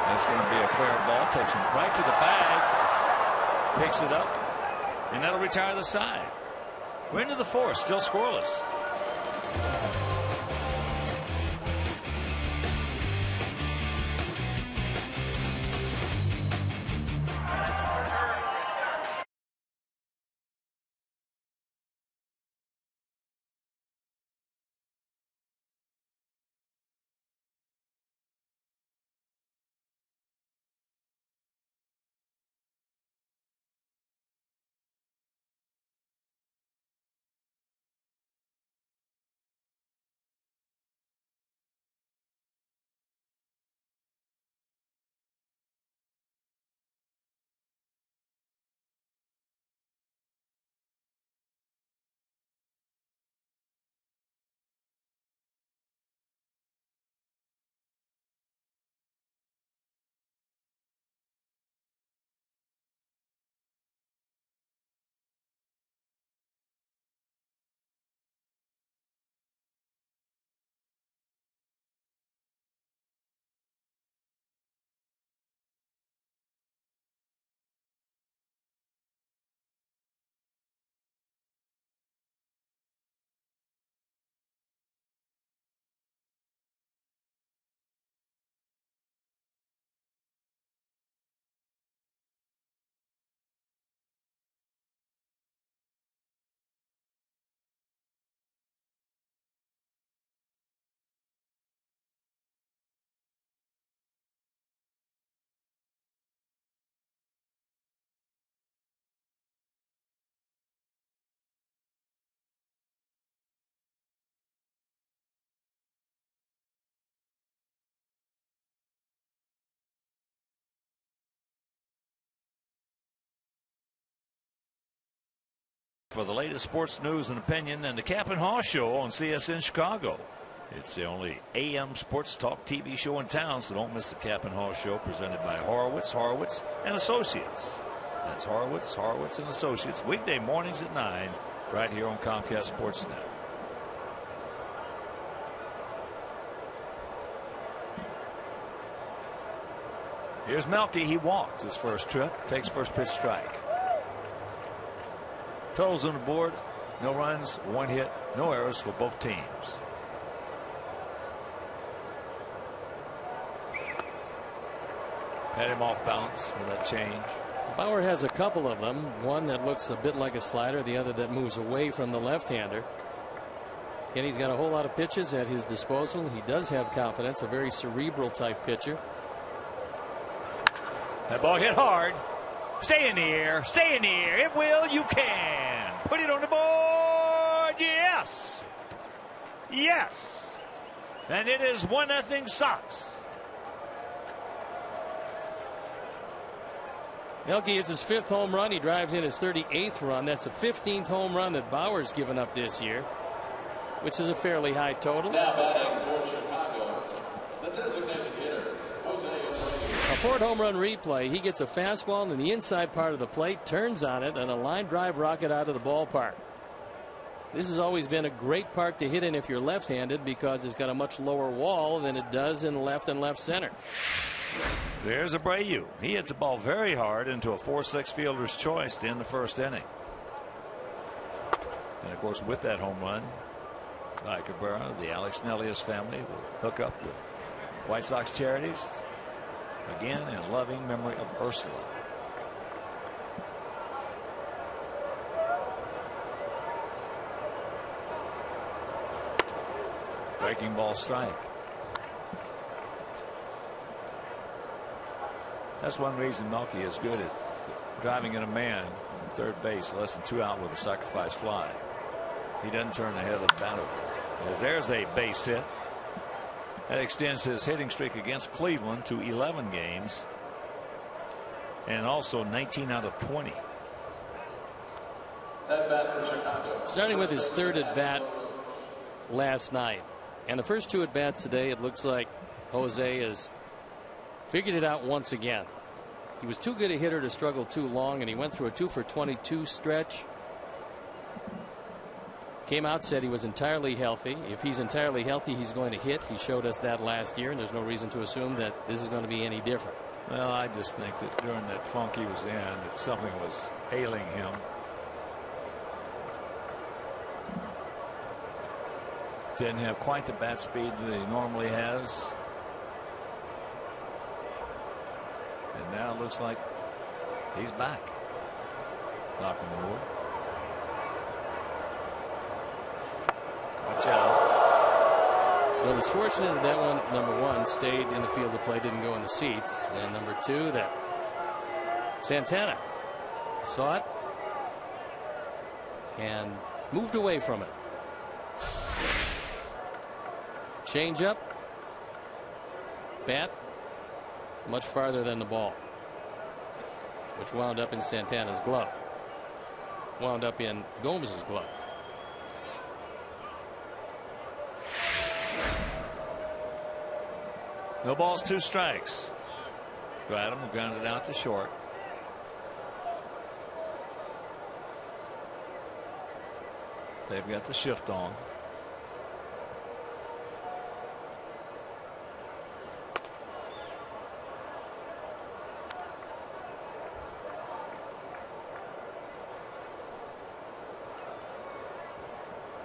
That's going to be a fair ball. Takes him right to the bag. Picks it up, and that'll retire the side. We're into the fourth, still scoreless. for the latest sports news and opinion and the Cap and Haw Show on CSN Chicago. It's the only AM sports talk TV show in town, so don't miss the Cap and Haw Show, presented by Horowitz and Associates. That's Horowitz and Associates, weekday mornings at 9, right here on Comcast Sportsnet. Here's Melky. He walked his first trip, takes first pitch strike. Totals on the board: no runs, 1 hit, no errors for both teams. Had him off balance with that change. Bauer has a couple of them. One that looks a bit like a slider, the other that moves away from the left-hander. And he's got a whole lot of pitches at his disposal. He does have confidence, a very cerebral type pitcher. That ball hit hard. Stay in the air. Stay in the air. It will. You can. Put it on the board. Yes. Yes. And it is 1-0 Sox. Melky hits his 5th home run. He drives in his 38th run. That's the 15th home run that Bauer's given up this year, which is a fairly high total. Now batting for Chicago, the designated hitter, A Ford home run replay. He gets a fastball in the inside part of the plate, turns on it, and a line drive rocket out of the ballpark. This has always been a great park to hit in if you're left-handed, because it's got a much lower wall than it does in left and left center. There's Abreu. He hit the ball very hard into a 4-6 fielder's choice to end the first inning. And of course, with that home run by Cabrera, the Alex Nellius family will hook up with White Sox charities again in loving memory of Ursula. Breaking ball strike. That's one reason Melky is good at driving in a man on third base, less than 2 out with a sacrifice fly. He doesn't turn the head of the batter. There's a base hit. That extends his hitting streak against Cleveland to 11 games, and also 19 out of 20. Starting with his 3rd at bat last night, and the first 2 at bats today, it looks like Jose has figured it out once again. He was too good a hitter to struggle too long, and he went through a 2-for-22 stretch. Came out, said he was entirely healthy. If he's entirely healthy, he's going to hit. He showed us that last year, and there's no reason to assume that this is going to be any different. Well, I just think that during that funk he was in, that something was ailing him. Didn't have quite the bat speed that he normally has. And now it looks like he's back. Knock on wood. Watch out. Well, it's fortunate that that one, number 1, stayed in the field of play, didn't go in the seats. And number 2, that Santana saw it and moved away from it. Change up. Bat much farther than the ball, which wound up in Santana's glove. Wound up in Gomez's glove. No balls, 2 strikes. Gradham will ground it out to short. They've got the shift on.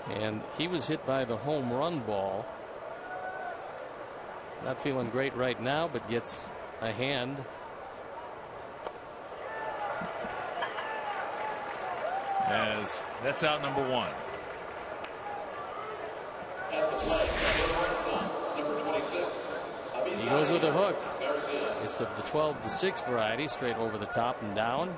And he was hit by the home run ball. Not feeling great right now, but gets a hand. As that's out number 1. He goes with a hook. It's of the 12-6 variety, straight over the top and down.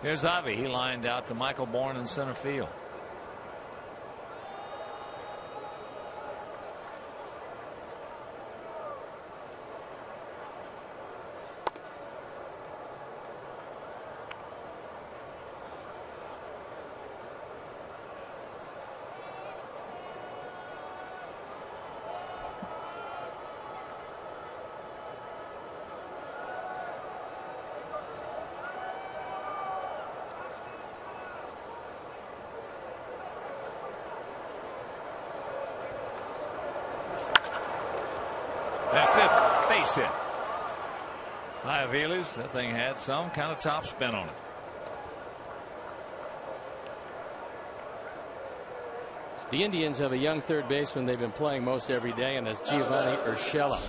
Here's Avi. He lined out to Michael Bourne in center field. base hit. By Aviles. That thing had some kind of top spin on it. The Indians have a young third baseman they've been playing most every day, and that's Giovanni Urshela.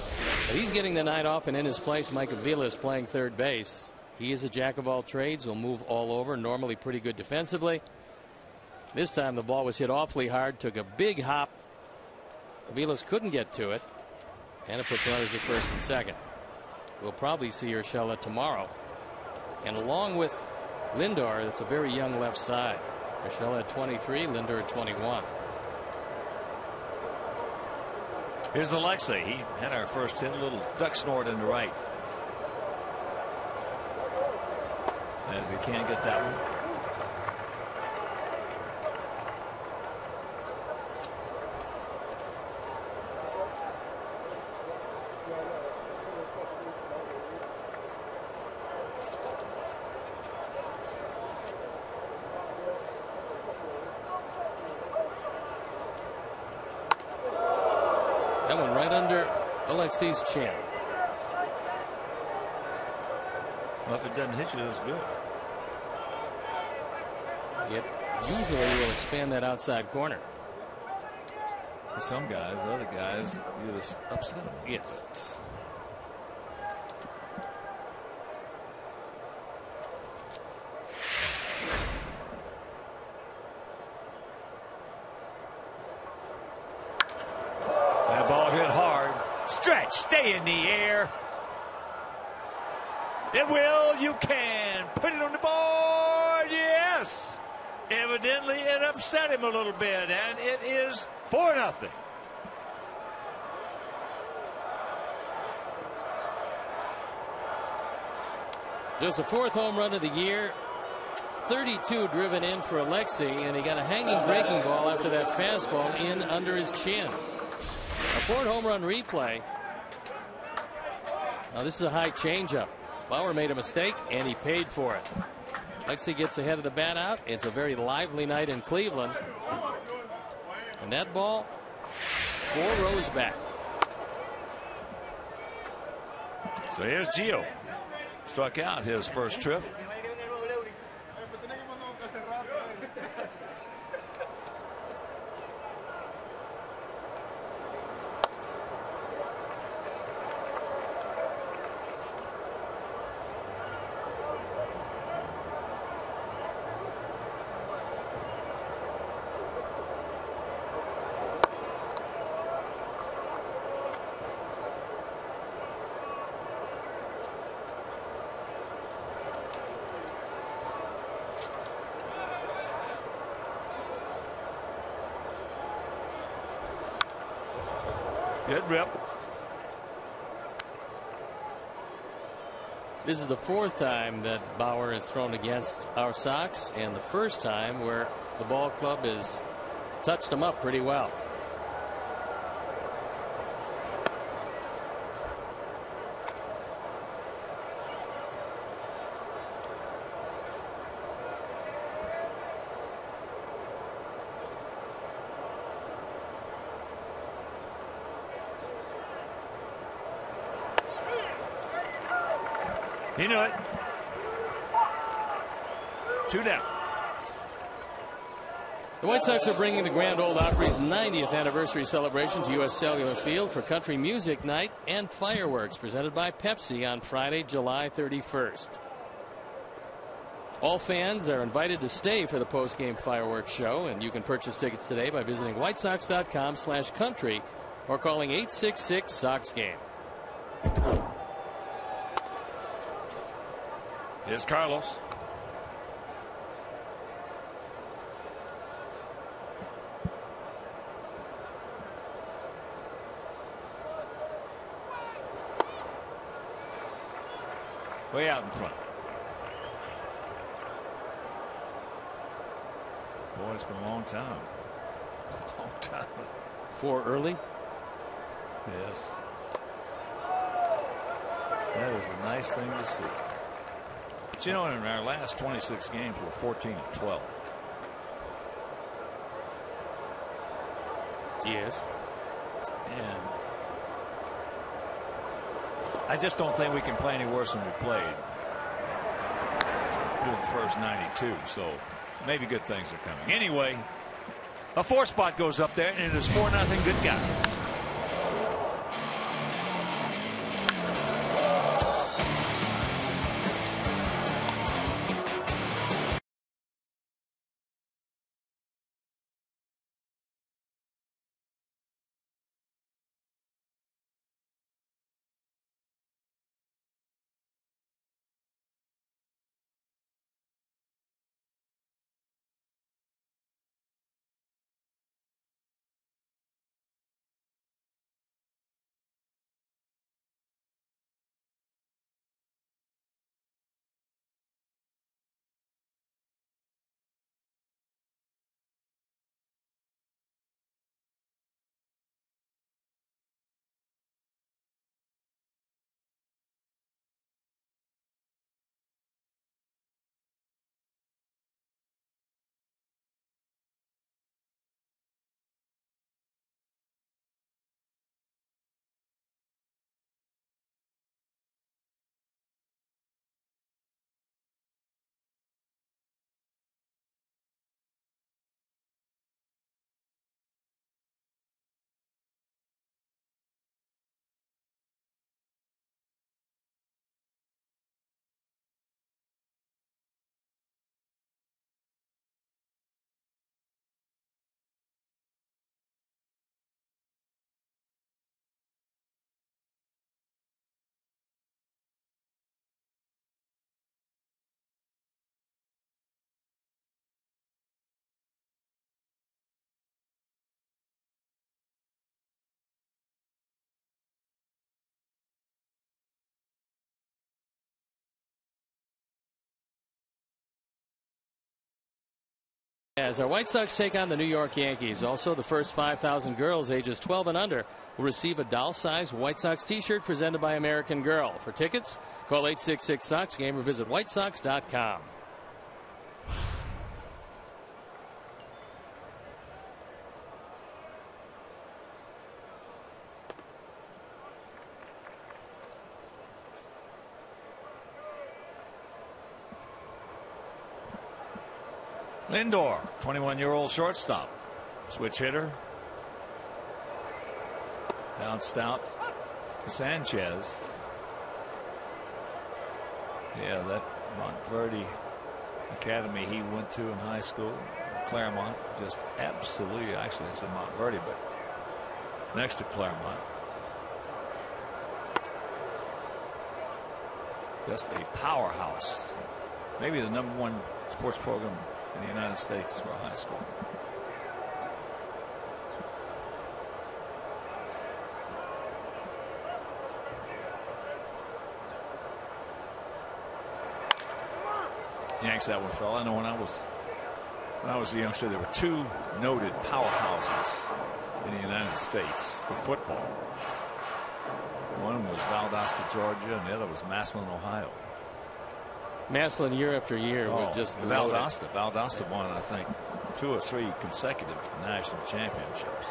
But he's getting the night off, and in his place, Mike Aviles playing third base. He is a jack of all trades, will move all over, normally pretty good defensively. This time the ball was hit awfully hard, took a big hop. Aviles couldn't get to it, and it puts runners at first and second. We'll probably see Urshela tomorrow. And along with Lindor, it's a very young left side. Urshela at 23, Lindor at 21. Here's Alexei. He had our first hit, a little duck snort in the right. As he can't get that one. That one right under Alexei's chin. Well, if it doesn't hit you, it's good. It usually will expand that outside corner. For some guys, other guys, you just upset them. Yes. That ball hit hard. Stretch, stay in the air. It will, you can. Put it on the board, yes. Evidently, it upset him a little bit, and it is 4-0. Just the fourth home run of the year. 32 driven in for Alexei, and he got a hanging breaking ball after that fastball in under his chin. A Ford home run replay. Now this is a high changeup. Bauer made a mistake, and he paid for it. Alexei gets ahead of the bat out. It's a very lively night in Cleveland. And that ball 4 rows back. So here's Gio. Struck out his first trip. Good rip. This is the 4th time that Bauer has thrown against our Sox, and the first time where the ball club has touched him up pretty well. He knew it. 2 down. The White Sox are bringing the Grand Ole Opry's 90th anniversary celebration to U.S. Cellular Field for Country Music Night and fireworks presented by Pepsi on Friday, July 31st. All fans are invited to stay for the post-game fireworks show, and you can purchase tickets today by visiting whitesox.com/country or calling 866-SOX-GAME. Here's Carlos. Way out in front. Boy, it's been a long time. A long time. 4 early. Yes. That is a nice thing to see. But you know, in our last 26 games, we're 14-12. Yes. And I just don't think we can play any worse than we played through the first 92. So maybe good things are coming. Anyway, a 4 spot goes up there, and it is 4-0 good guys. As our White Sox take on the New York Yankees. Also, the first 5,000 girls ages 12 and under will receive a doll-sized White Sox t-shirt presented by American Girl. For tickets, call 866-SOX-GAME or visit whitesox.com. Lindor, 21-year-old shortstop, switch hitter, bounced out to Sanchez. Yeah, that Montverde Academy he went to in high school, Claremont, just absolutely, actually it's in Montverde, but next to Claremont. Just a powerhouse. Maybe the #1 sports program in the United States for high school. Yanks that one fell. I know when I was a youngster, there were 2 noted powerhouses in the United States for football. One was Valdosta, Georgia, and the other was Massillon, Ohio. Massillon year after year was just Valdosta won, I think, 2 or 3 consecutive national championships.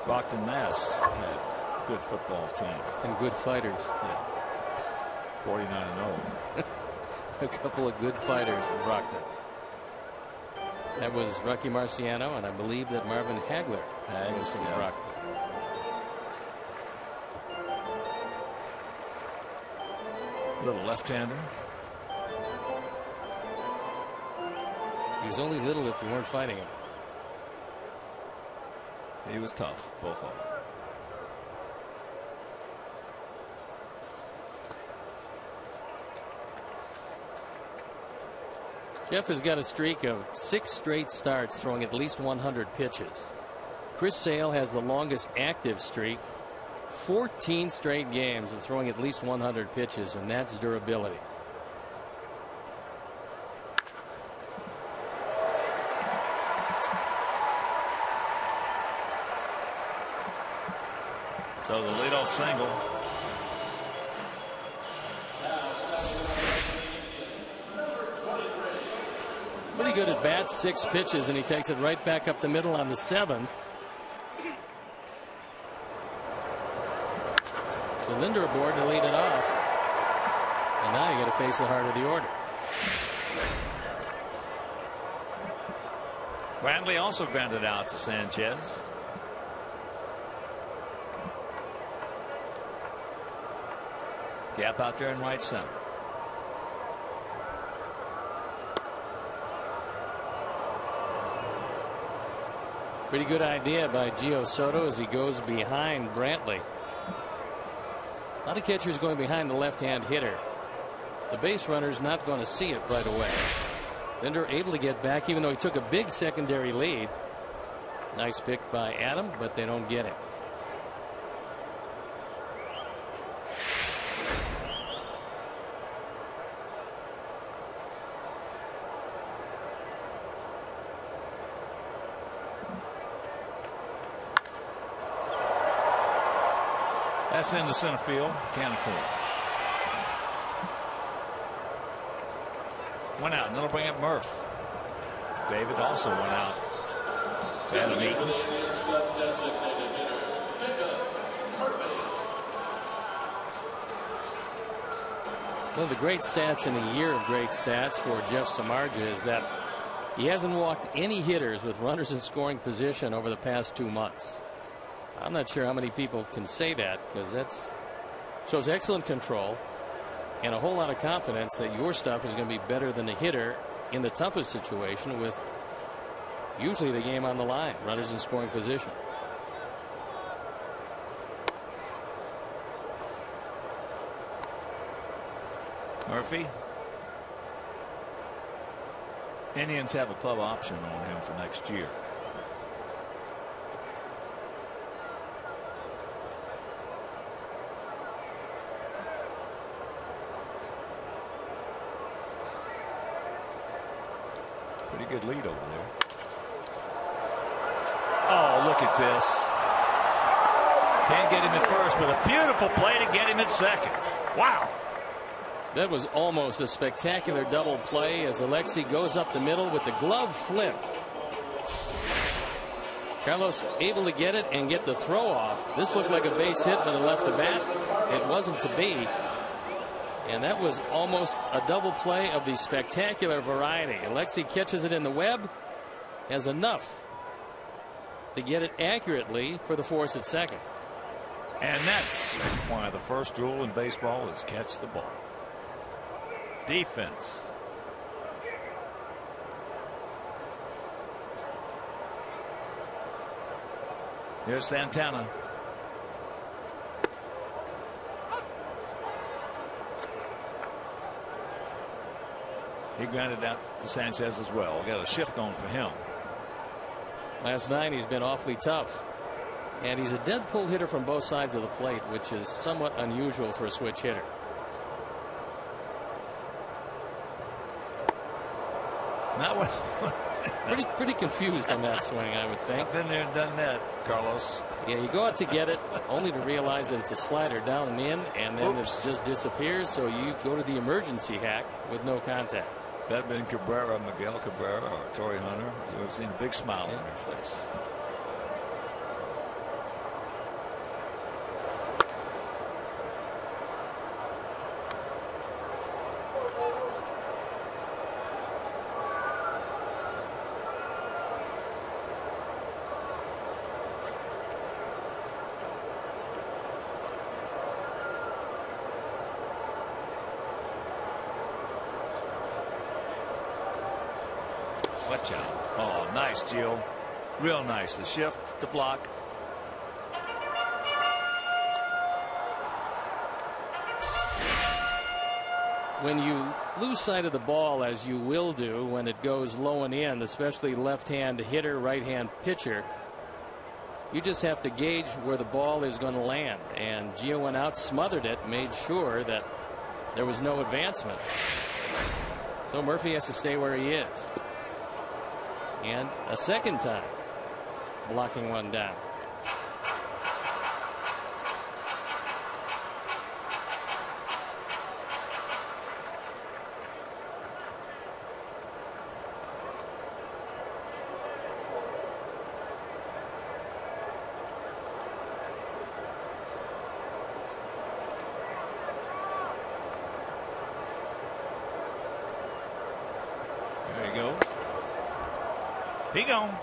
Brockton, Mass had a good football team and good fighters. Yeah. 49-0. A couple of good fighters from Brockton. That was Rocky Marciano, and I believe that Marvin Hagler was from Brockton. Little left-hander. He was only little if you weren't fighting him. He was tough, both of them. Jeff has got a streak of 6 straight starts throwing at least 100 pitches. Chris Sale has the longest active streak, 14 straight games of throwing at least 100 pitches, and that's durability. So the leadoff single. Pretty good at bat, 6 pitches, and he takes it right back up the middle on the 7th. So Linder aboard to lead it off. And now you got to face the heart of the order. Brantley also grounded out to Sanchez. Gap out there in right center. Pretty good idea by Gio Soto as he goes behind Brantley. A lot of catchers going behind the left-hand hitter. The base runner's not going to see it right away. Linder able to get back even though he took a big secondary lead. Nice pick by Adam, but they don't get him. That's into center field. Canaccord. One out, and that'll bring up Murph. David also went out. Adam Eaton. One of the great stats in a year of great stats for Jeff Samardzija is that he hasn't walked any hitters with runners in scoring position over the past 2 months. I'm not sure how many people can say that because that shows excellent control and a whole lot of confidence that your stuff is going to be better than the hitter in the toughest situation with usually the game on the line, runners in scoring position. Murphy. Indians have a club option on him for next year. Pretty good lead over there. Oh, look at this. Can't get him at first, but a beautiful play to get him at second. Wow. That was almost a spectacular double play as Alexi goes up the middle with the glove flip. Carlos able to get it and get the throw off. This looked like a base hit when it left the bat. It wasn't to be. And that was almost a double play of the spectacular variety. Alexi catches it in the web, has enough to get it accurately for the force at second. And that's why the first rule in baseball is catch the ball. Defense. Here's Santana. He grounded out to Sanchez as well. We got a shift on for him. Last night he's been awfully tough. And he's a dead pull hitter from both sides of the plate, which is somewhat unusual for a switch hitter. Not what. pretty confused on that swing, I would think. I've been there and done that, Carlos. Yeah, you go out to get it only to realize that it's a slider down and in, and then Oops. it just disappears. So you go to the emergency hack with no contact. That'd been Cabrera, Miguel Cabrera, or Torrey Hunter. You would have seen a big smile on their face. Watch out. Oh, nice, Gio. Real nice. The shift, the block. When you lose sight of the ball, as you will do when it goes low and in, especially left-hand hitter, right-hand pitcher, you just have to gauge where the ball is going to land. And Gio went out, smothered it, made sure that there was no advancement. So Murphy has to stay where he is. And a second time blocking one down. There you go. He gone.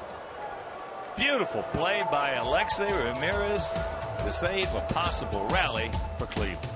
Beautiful play by Alexei Ramirez to save a possible rally for Cleveland.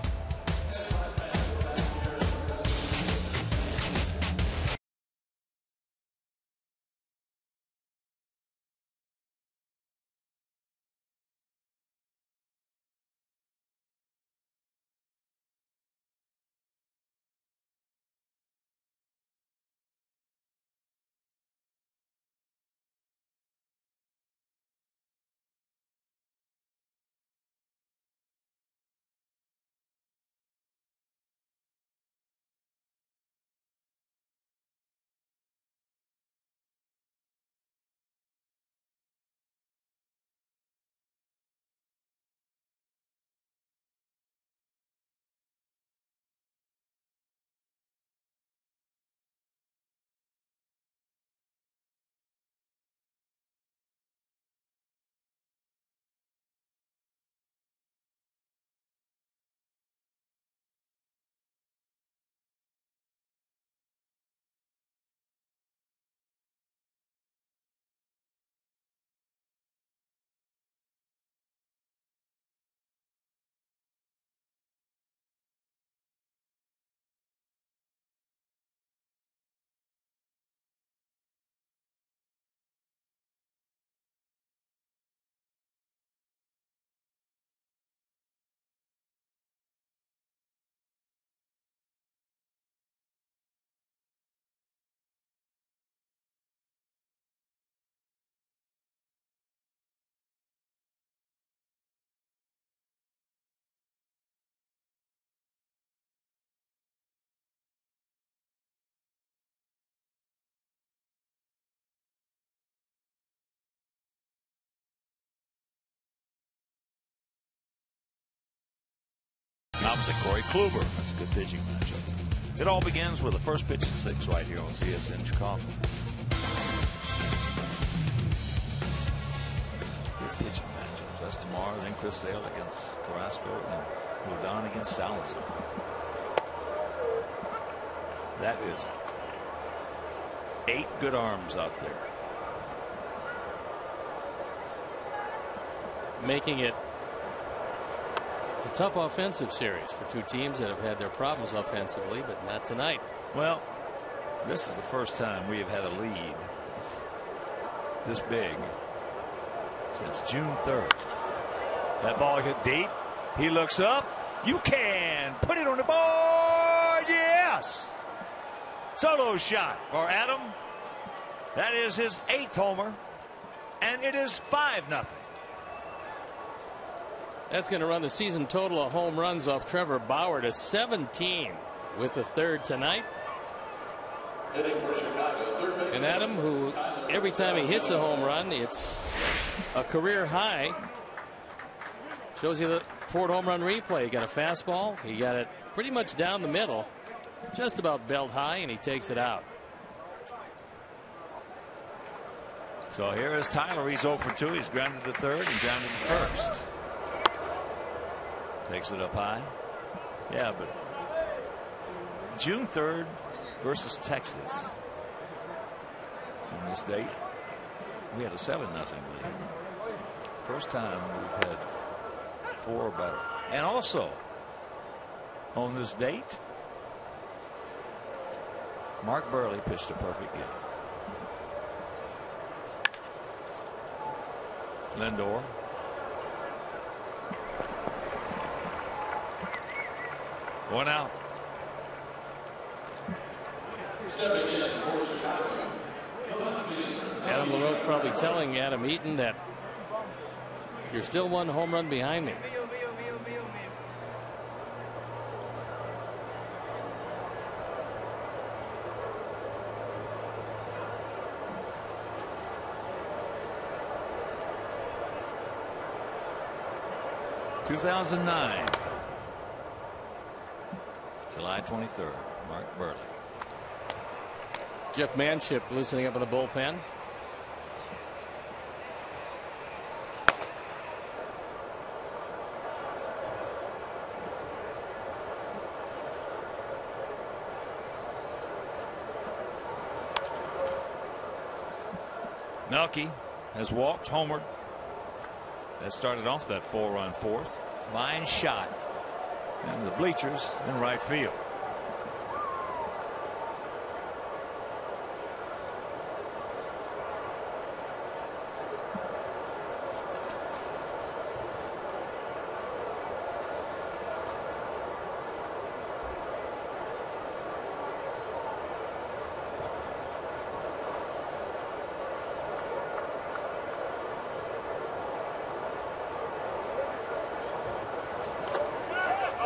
Opposite Corey Kluber. That's a good pitching matchup. It all begins with the first pitch at 6 right here on CSN Chicago. Good pitching matchups. That's tomorrow. Then Chris Sale against Carrasco and Rodon against Salazar. That is 8 good arms out there. Making it a tough offensive series for two teams that have had their problems offensively, but not tonight. Well, this is the first time we have had a lead this big since June 3rd. That ball hit deep. He looks up. You can put it on the board. Yes. Solo shot for Adam. That is his 8th homer, and it is 5-0. That's going to run the season total of home runs off Trevor Bauer to 17 with the 3rd tonight. And Adam, who every time he hits a home run, it's a career high. Shows you the Ford home run replay. He got a fastball. He got it pretty much down the middle, just about belt high, and he takes it out. So here is Tyler. He's 0 for 2. He's grounded to 3rd and grounded to 1st. Takes it up high. Yeah, but June 3rd versus Texas. On this date, we had a 7-0 lead. First time we've had 4 or better. And also, on this date, Mark Burley pitched a perfect game. Lindor. One out. Adam LaRoche probably telling Adam Eaton that you're still 1 home run behind me. (2009) July 23rd. Mark Burley. Jeff Manship loosening up in the bullpen. Melky has walked, homered. That started off that 4-run fourth. Line shot. And the bleachers in right field.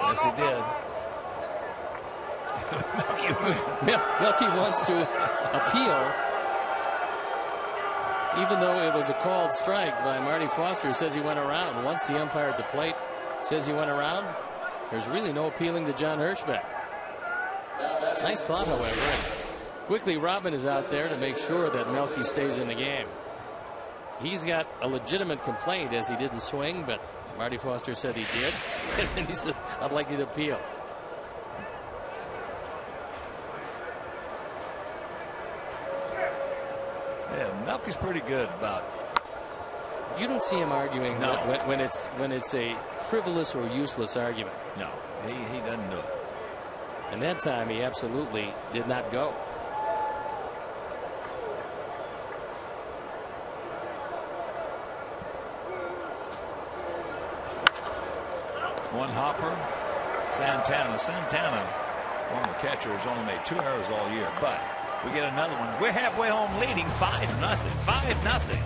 Yes, he did. Melky wants to appeal, even though it was a called strike by Marty Foster, who says he went around. Once the umpire at the plate says he went around, there's really no appealing to John Hirschbeck. Nice thought, however. Quickly, Robin is out there to make sure that Melky stays in the game. He's got a legitimate complaint as he didn't swing, but Marty Foster said he did. And he says, I'd like you to appeal. Yeah, Melky's pretty good about. You don't see him arguing No. when it's a frivolous or useless argument. No, he doesn't do it. And that time he absolutely did not go. One hopper. Santana, one of the catchers, only made 2 errors all year, but we get another one. We're halfway home leading 5-0. 5-0.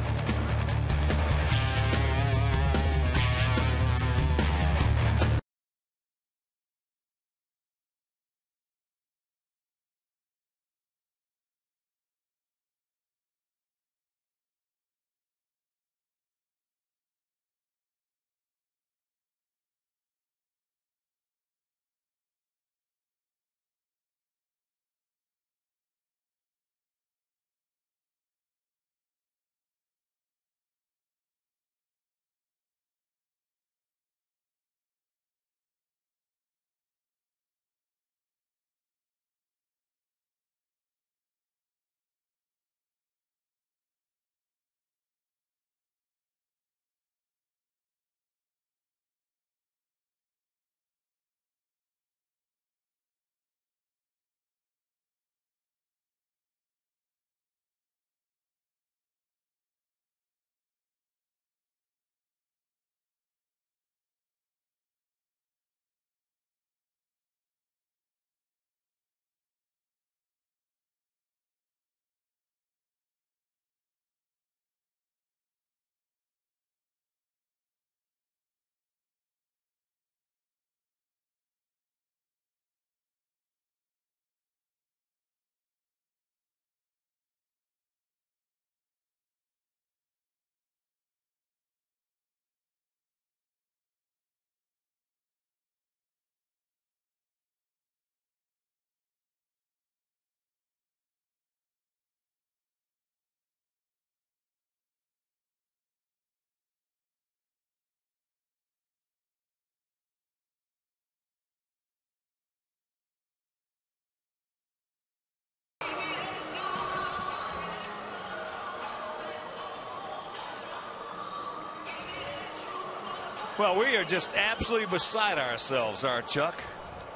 Well, we are just absolutely beside ourselves, Chuck.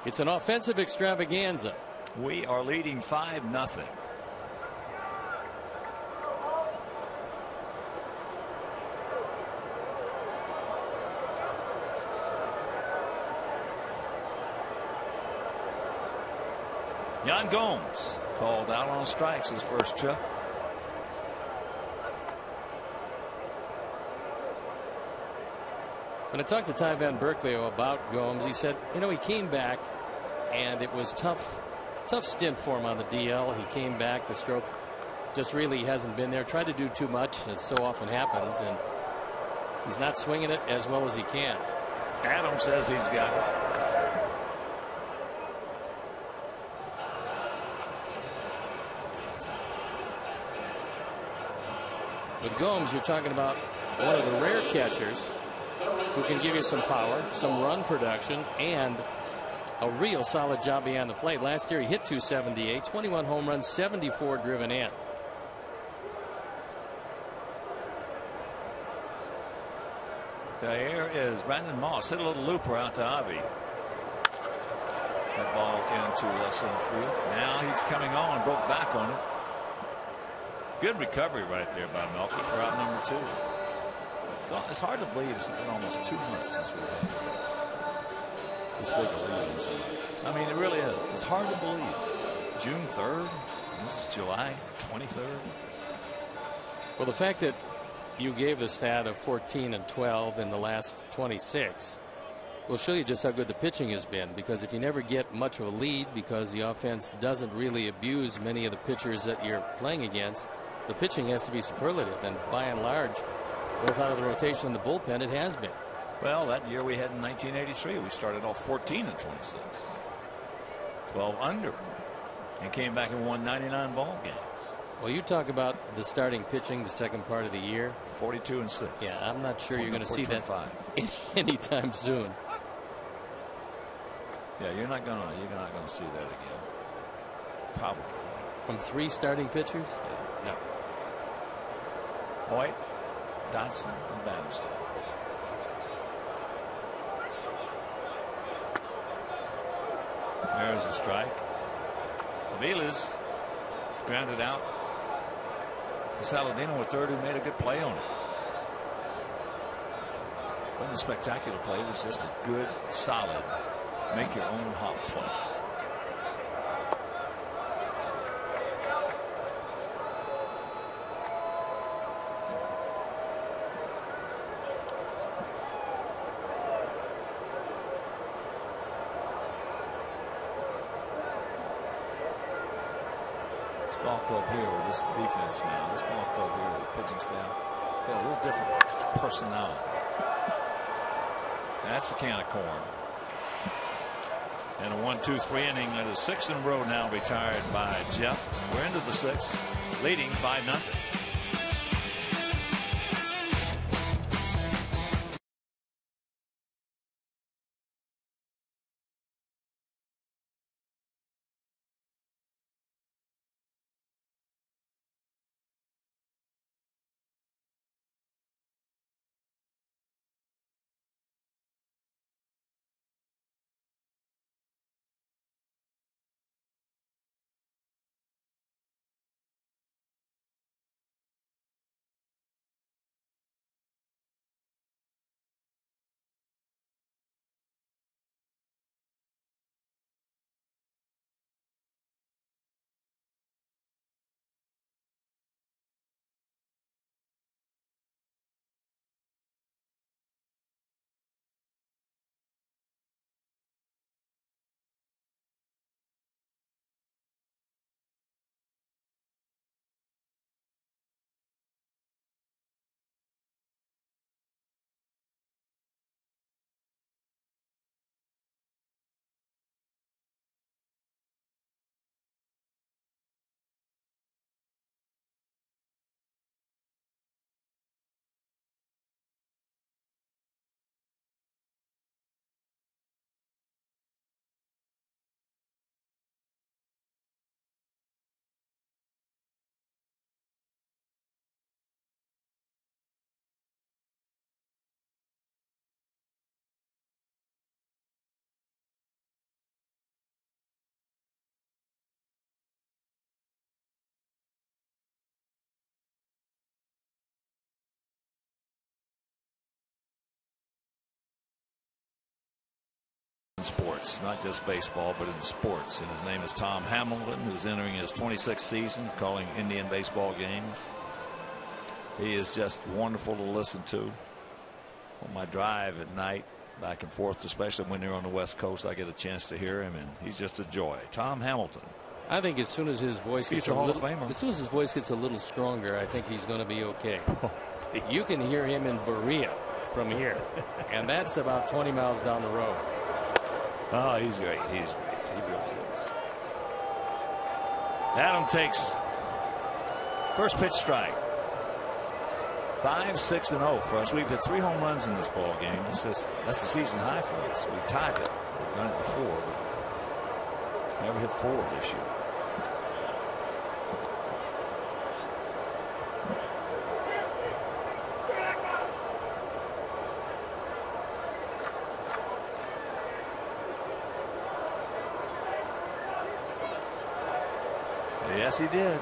It's an offensive extravaganza. We are leading 5-0. Yan Gomes called out on strikes his first, Chuck. When I talked to Ty Van Berkeley about Gomes, he said, you know, he came back and it was tough stint for him on the DL. He came back, the stroke just really hasn't been there. Tried to do too much, as so often happens, and he's not swinging it as well as he can. Adam says he's got it. With Gomes, you're talking about one of the rare catchers who can give you some power, some run production, and a real solid job beyond the plate. Last year he hit .278, 21 home runs, 74 driven in. So here is Brandon Moss. Hit a little looper out to Avi. That ball into left center field. Now he's coming on, broke back on it. Good recovery right there by Melky for out number 2. So it's hard to believe it's been almost 2 months since we've had this big a lead on somebody. I mean, it really is. It's hard to believe. June 3rd. This is July 23rd. Well, the fact that you gave the stat of 14 and 12 in the last 26 will show you just how good the pitching has been, because if you never get much of a lead because the offense doesn't really abuse many of the pitchers that you're playing against, the pitching has to be superlative, and by and large, both out of the rotation and the bullpen, it has been. Well, that year we had in 1983, we started off 14 and 26, 12 under, and came back and won 99 ball games. Well, you talk about the starting pitching the second part of the year. 42 and 6. Yeah, I'm not sure you're going to see that 5. anytime soon. Yeah, you're not gonna see that again. Probably. From 3 starting pitchers? Yeah. No. Hoyt, Dodson, and Bannister. There's a strike. Avila's grounded out. Saladino with third, who made a good play on it. Wasn't a spectacular play. It was just a good, solid, make your own hop play. Ball club here with this defense now. This ball club here with the pitching staff got a little different personality. That's a can of corn. And a 1-2-3 inning. That is 6 in a row now retired by Jeff. We're into the 6th, leading 5-0. Sports, not just baseball, but in sports. And his name is Tom Hamilton, who's entering his 26th season calling Indian baseball games. He is just wonderful to listen to. On my drive at night, back and forth, especially when you're on the West Coast, I get a chance to hear him, and he's just a joy. Tom Hamilton. I think as soon as his voice gets a little stronger, I think he's going to be okay. You can hear him in Berea from here, and that's about 20 miles down the road. Oh, he's great. He's great. He really is. Adam takes first pitch strike. 5-6-0 for us. We've hit 3 home runs in this ball game. That's the season high for us. We tied it. We've done it before, but never hit 4 this year. Yes, he did.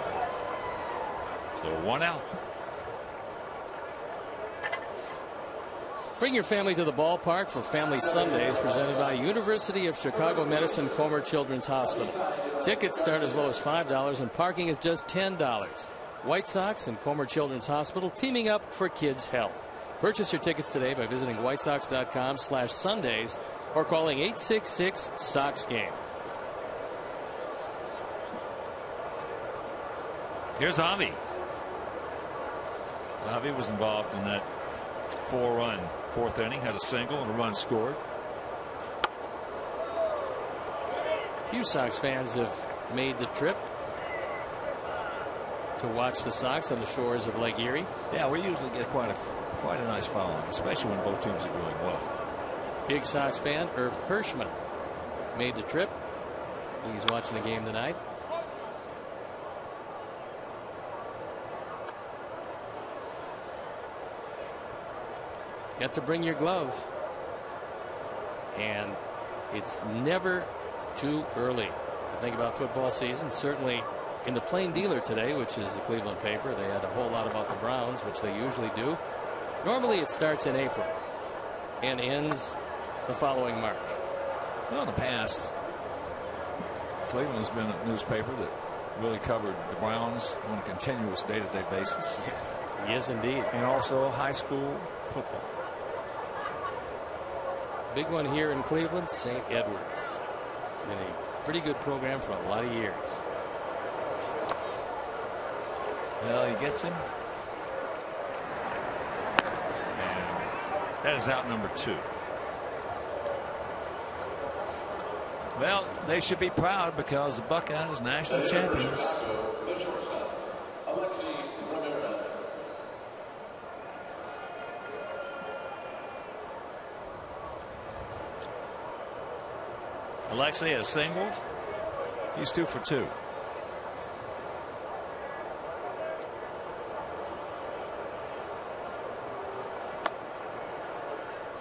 So 1 out. Bring your family to the ballpark for Family Sundays, presented by University of Chicago Medicine Comer Children's Hospital. Tickets start as low as $5 and parking is just $10. White Sox and Comer Children's Hospital teaming up for kids' health. Purchase your tickets today by visiting whitesox.com/Sundays or calling 866-SOX-GAME. Here's Avi. Avi was involved in that 4-run fourth inning, had a single and a run scored. Few Sox fans have made the trip to watch the Sox on the shores of Lake Erie. Yeah, we usually get quite a nice following, especially when both teams are doing well. Big Sox fan Irv Hirschman made the trip. He's watching the game tonight. Got to bring your glove. And it's never too early to think about football season. Certainly in the Plain Dealer today, which is the Cleveland paper, they had a whole lot about the Browns, which they usually do. Normally it starts in April and ends the following March. Well, in the past, Cleveland has been a newspaper that really covered the Browns on a continuous day-to-day basis. Yes, indeed. And also high school football. Big one here in Cleveland, St. Edwards. Been a pretty good program for a lot of years. Well, he gets him. And that is out number 2. Well, they should be proud because the Buckeyes national champions. Alexei has singled. He's 2 for 2.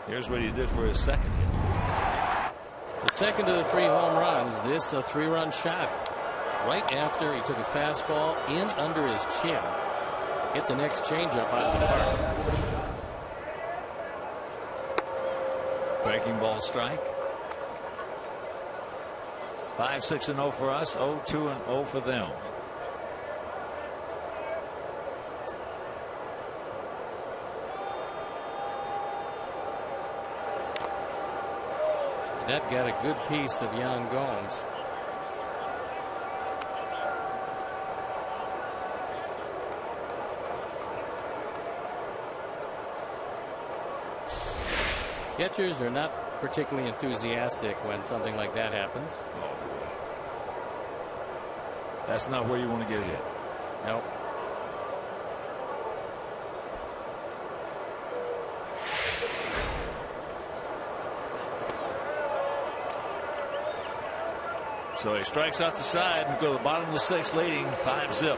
Here's what he did for his second hit. The second of the 3 home runs. This a 3-run shot. Right after he took a fastball in under his chin. Hit the next changeup out of the park. Breaking ball strike. 5-6-0 for us. 0-2-0 for them. That got a good piece of Yan Gomes. Catchers are not particularly enthusiastic when something like that happens. Oh, boy. That's not where you want to get hit. Nope. So he strikes out the side and go to the bottom of the 6th, leading 5-0.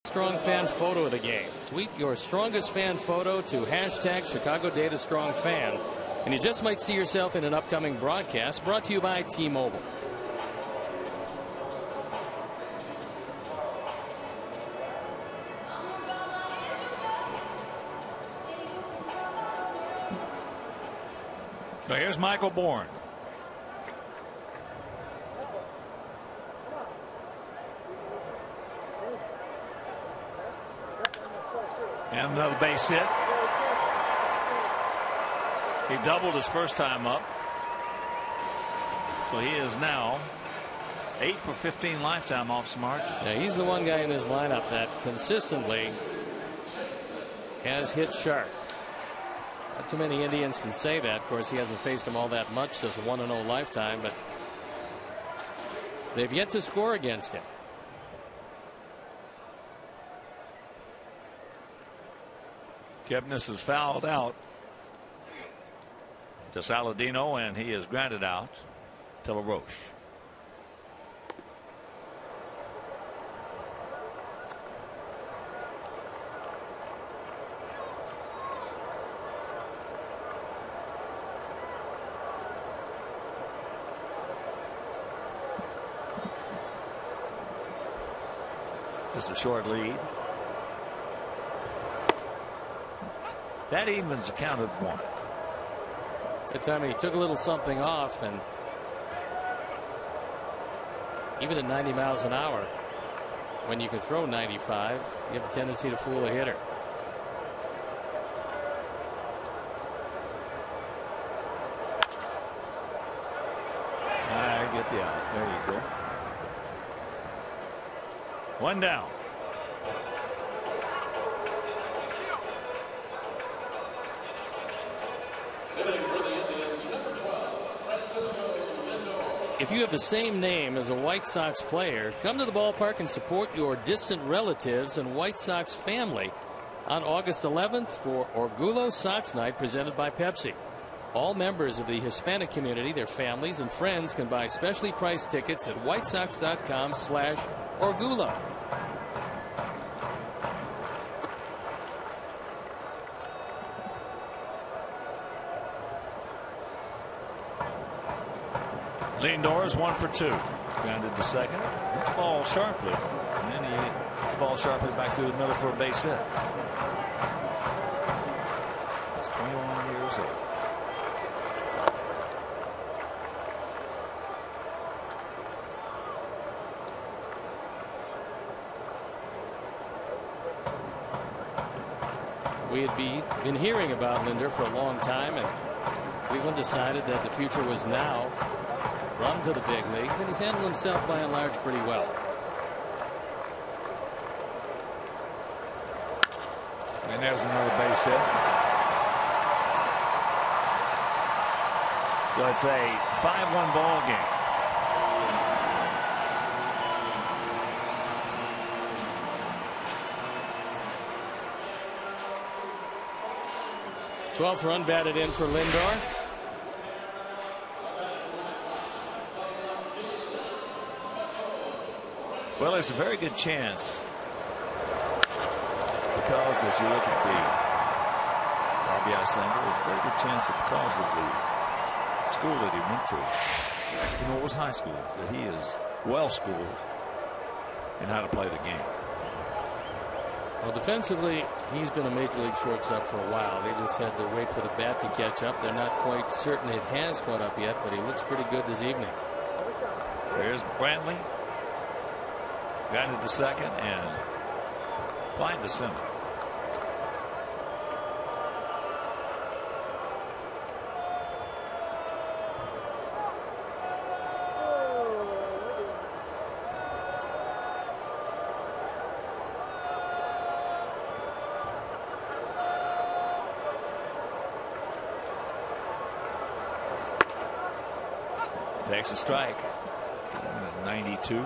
Strong fan photo of the game. Tweet your strongest fan photo to hashtag Chicago Data Strong Fan, and you just might see yourself in an upcoming broadcast brought to you by T-Mobile. So here's Michael Bourne. And another base hit. He doubled his first time up. So he is now 8 for 15 lifetime off Smart. Yeah, he's the one guy in this lineup that consistently has hit sharp. Not too many Indians can say that. Of course, he hasn't faced them all that much, just 1-0 lifetime, but they've yet to score against him. Kipnis is fouled out to Saladino, and he is grounded out to LaRoche. It's a short lead. That evens the count at 1. That time he took a little something off, and even at 90 miles an hour, when you can throw 95, you have a tendency to fool a hitter. I get the out. There you go. 1 down. If you have the same name as a White Sox player, come to the ballpark and support your distant relatives and White Sox family on August 11th for Orgullo Sox Night presented by Pepsi. All members of the Hispanic community, their families, and friends can buy specially priced tickets at whitesox.com/Orgullo. Lindor is 1 for 2. Grounded to second. Hit the ball sharply. And then he hit the ball sharply back through the middle for a base hit. He's 21 years old. We had been hearing about Lindor for a long time, and Cleveland decided that the future was now. Brought him to the big leagues, and he's handled himself by and large pretty well. And there's another base hit. So it's a 5-1 ball game. Twelfth run batted in for Lindor. Well, there's a very good chance, because as you look at the RBI single, there's a very good chance that because of the school that he went to, it was high school, that he is well schooled in how to play the game. Well, defensively, he's been a major league shortstop for a while. They just had to wait for the bat to catch up. They're not quite certain it has caught up yet, but he looks pretty good this evening. There's Brantley. Grounded to second and flying to center. Takes a strike. 92.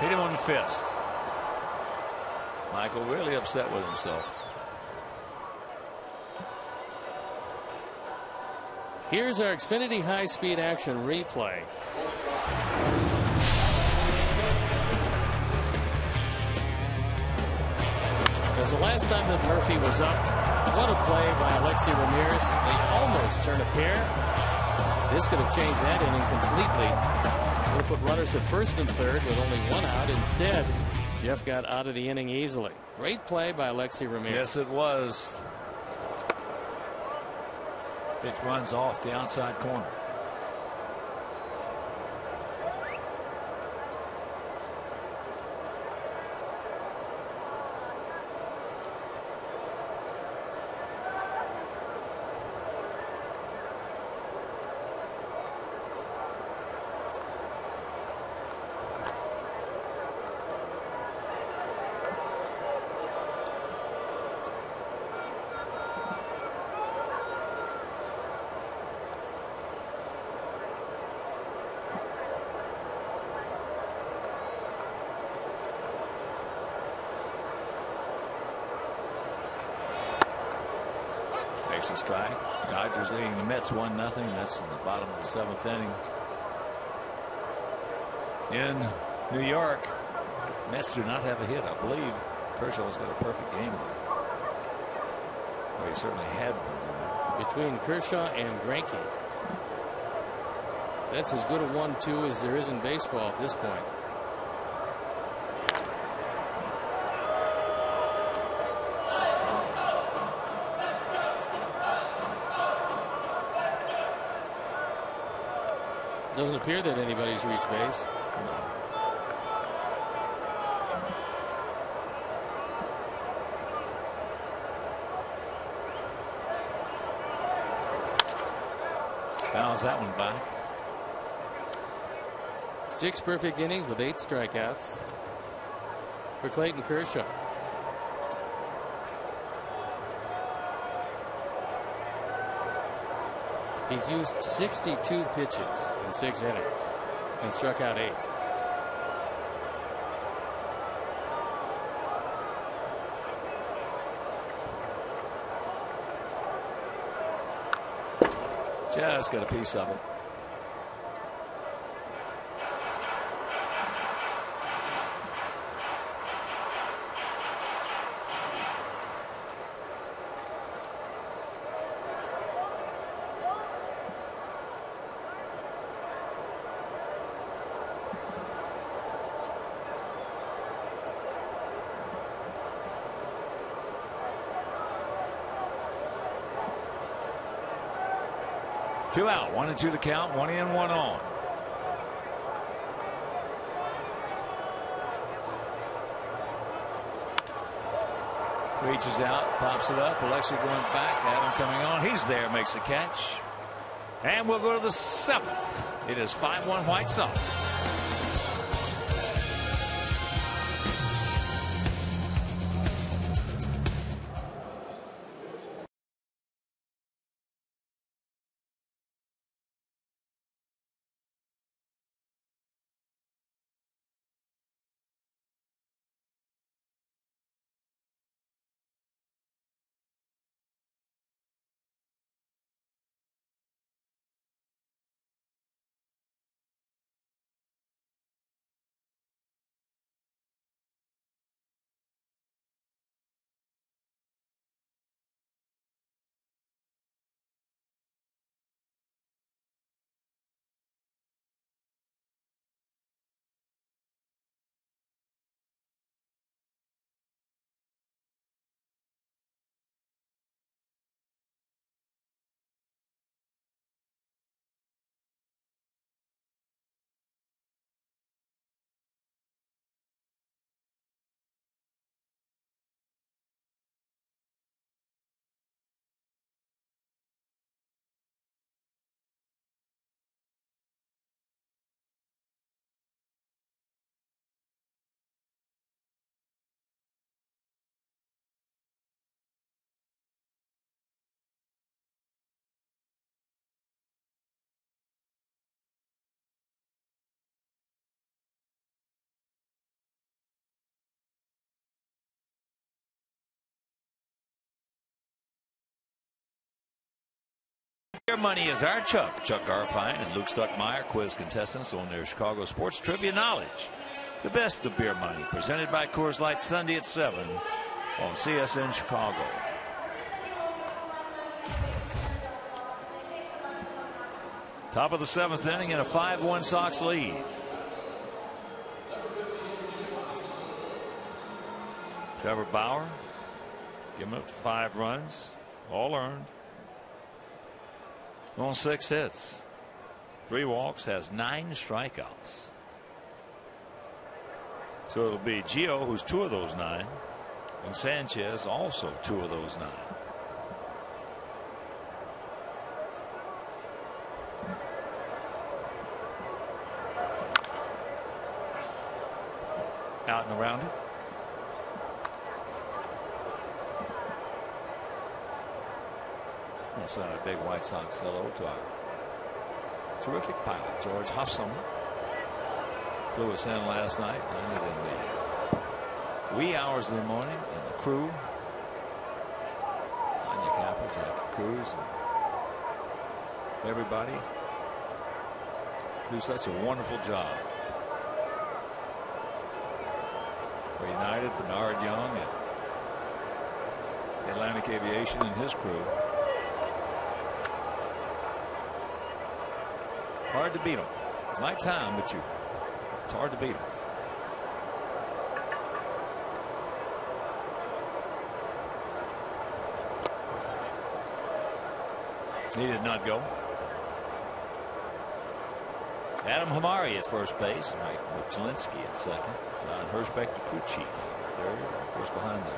Hit him on the fist. Michael really upset with himself. Here's our Xfinity high-speed action replay. Because the last time that Murphy was up, what a play by Alexei Ramirez. They almost turn a pair. This could have changed that inning completely. Would have put runners at first and third with only one out. Instead, Jeff got out of the inning easily. Great play by Alexei Ramirez. Yes, it was. Pitch runs off the outside corner. Takes a strike. Dodgers leading the Mets 1-0. That's in the bottom of the 7th inning. In New York, Mets do not have a hit. I believe Kershaw's got a perfect game. Well, he certainly had one. Between Kershaw and Greinke. That's as good a 1-2 as there is in baseball at this point. Doesn't appear that anybody's reached base. Fouls that one back. 6 perfect innings with 8 strikeouts for Clayton Kershaw. He's used 62 pitches in 6 innings and struck out 8. Just got a piece of it. Two out, 1-2 to count, 1 in, 1 on. Reaches out, pops it up. Alexei going back. Adam coming on. He's there, makes the catch. And we'll go to the 7th. It is 5-1 White Sox. Beer Money is our Chuck Garfine and Luke Stuckmeyer, quiz contestants on their Chicago sports trivia knowledge. The best of Beer Money, presented by Coors Light, Sunday at 7 on CSN Chicago. Top of the 7th inning in a 5-1 Sox lead. Trevor Bauer, give him up to 5 runs, all earned. On 6 hits, 3 walks, has 9 strikeouts. So it'll be Gio, who's 2 of those 9, and Sanchez also 2 of those 9. Out and around it. Let's send a big White Sox hello to our terrific pilot, George Huffsum. Flew us in last night, landed in the wee hours of the morning, and the crew, Anya Kappa, Jackie Cruz, and everybody do such a wonderful job. For United, Bernard Young and Atlantic Aviation and his crew. Hard to beat them. Night time, but it's hard to beat them. He did not go. Adam Hamari at first base, Mike Muchlinski at second, John Hirschbeck, the crew chief, at third, of course behind the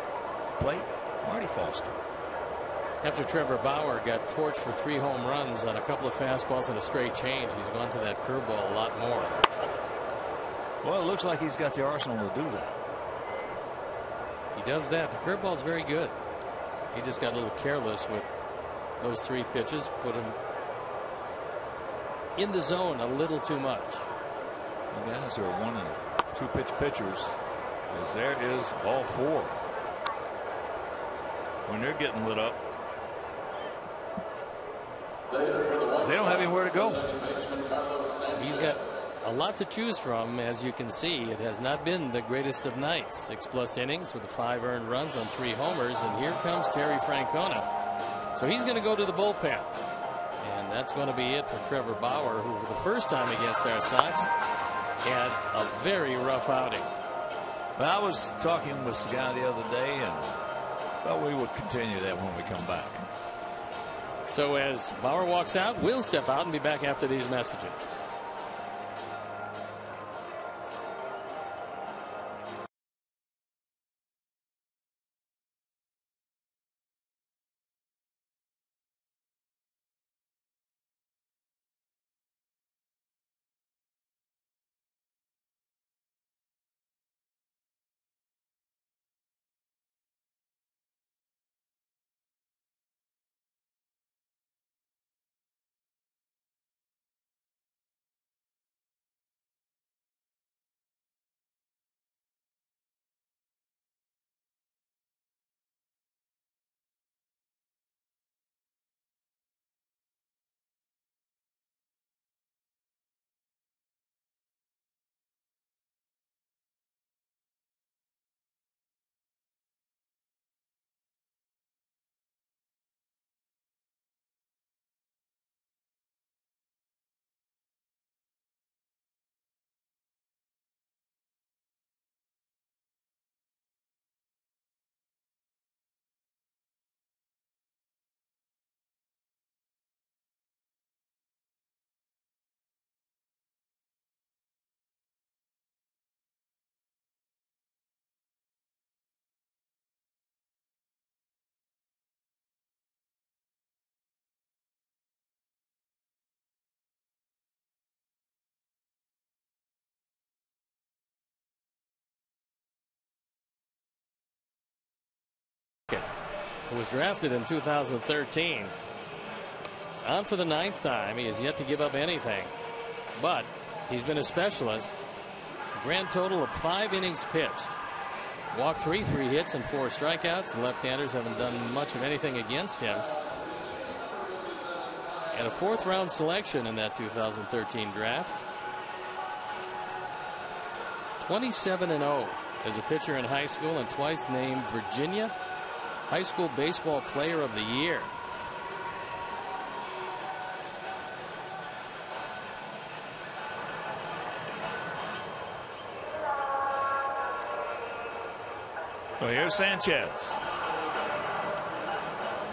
plate, Marty Foster. After Trevor Bauer got torched for 3 home runs on a couple of fastballs and a straight change, he's gone to that curveball a lot more. Well, it looks like he's got the arsenal to do that. He does that. The curveball's very good. He just got a little careless with those 3 pitches, put him in the zone a little too much. The guys who are 1 and 2 pitch pitchers, as there is ball 4. When they're getting lit up, they don't have anywhere to go. He's got a lot to choose from, as you can see. It has not been the greatest of nights. 6+ innings with the 5 earned runs on 3 homers, and here comes Terry Francona. So he's going to go to the bullpen, and that's going to be it for Trevor Bauer, who for the first time against our Sox had a very rough outing. Well, I was talking with the guy the other day, and well, we would continue that when we come back. So as Bauer walks out, we'll step out and be back after these messages. Who was drafted in 2013. On for the 9th time. He has yet to give up anything, but he's been a specialist. A grand total of 5 innings pitched. Walked 3 hits and 4 strikeouts. The left-handers haven't done much of anything against him. and a 4th round selection in that 2013 draft. 27-0 as a pitcher in high school, and twice named Virginia High School Baseball Player of the Year. So here's Sanchez.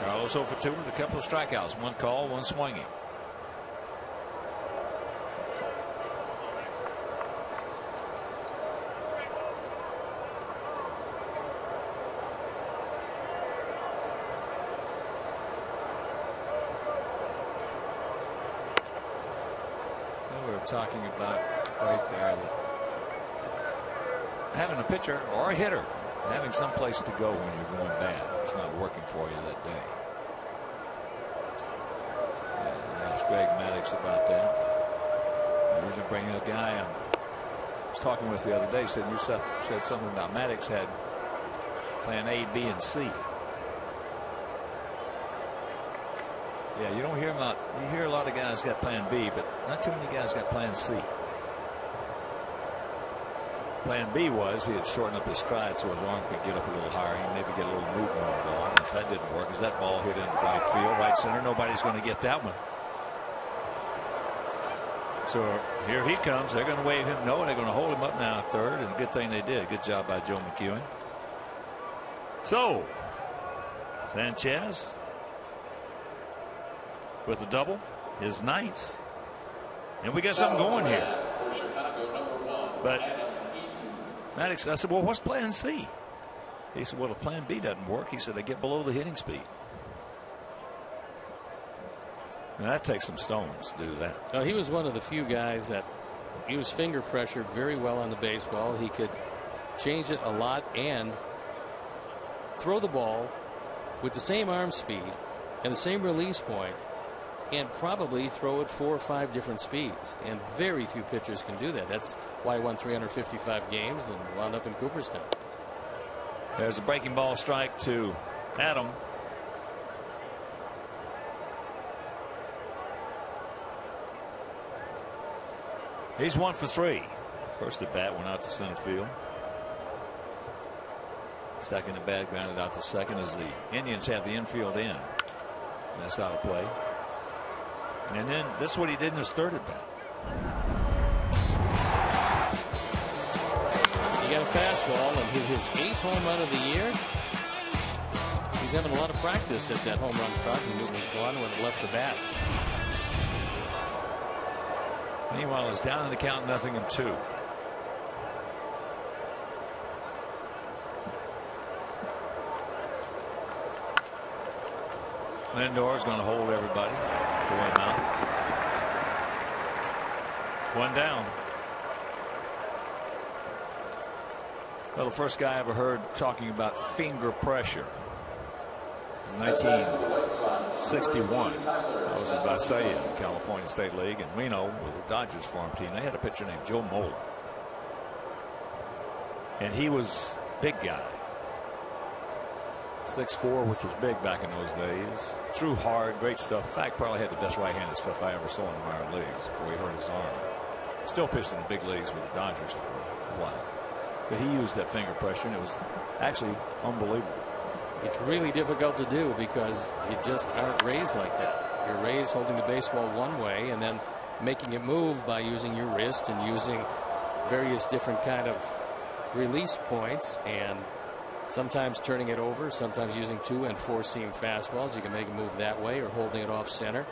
Carlos 0 for 2 with a couple of strikeouts. 1 call, 1 swinging. We were talking about right there that having a pitcher or a hitter having some place to go when you're going bad. It's not working for you that day. I asked Greg Maddux about that. He's bringing a guy I was talking with the other day. Said you said something about Maddux had plan A, B, and C. Yeah, you don't hear about. You hear a lot of guys got plan B, but not too many guys got plan C. Plan B was he had shortened up his stride so his arm could get up a little higher and maybe get a little movement on the ball. And if that didn't work, as that ball hit into right field, right center, nobody's going to get that one. So here he comes. They're going to wave him no. They're going to hold him up now at 3rd, and a good thing they did. Good job by Joe McEwen. So Sanchez with a double, his 9th, and we got something going here. But Maddux, I said, well, what's plan C? He said, well, if plan B doesn't work, he said, they get below the hitting speed. Now that takes some stones to do that. Well, he was one of the few guys that used finger pressure very well on the baseball. He could change it a lot and throw the ball with the same arm speed and the same release point, and probably throw it 4 or 5 different speeds. And very few pitchers can do that. That's why he won 355 games and wound up in Cooperstown. There's a breaking ball strike to Adam. He's 1 for 3. First at bat went out to center field. Second at bat grounded out to second as the Indians have the infield in. And that's out of play. And then this is what he did in his 3rd at bat. He got a fastball and hit his 8th home run of the year. He's having a lot of practice at that home run park. He knew it was gone when it left the bat. Meanwhile, it's down in the count, 0-2. Lindor's going to hold everybody. Throw him out. 1 down. Well, the first guy I ever heard talking about finger pressure was 1961. I was at Visalia in the California State League, and Reno was the Dodgers farm team. They had a pitcher named Joe Moeller, and he was big guy. 6'4", which was big back in those days. Threw hard, great stuff. In fact, probably had the best right-handed stuff I ever saw in the minor leagues before he hurt his arm. Still pitched in the big leagues with the Dodgers for a while. But he used that finger pressure, and it was actually unbelievable. It's really difficult to do because you just aren't raised like that. You're raised holding the baseball one way and then making it move by using your wrist and using various different kind of release points, and sometimes turning it over, sometimes using 2- and 4-seam fastballs. You can make it move that way or holding it off center.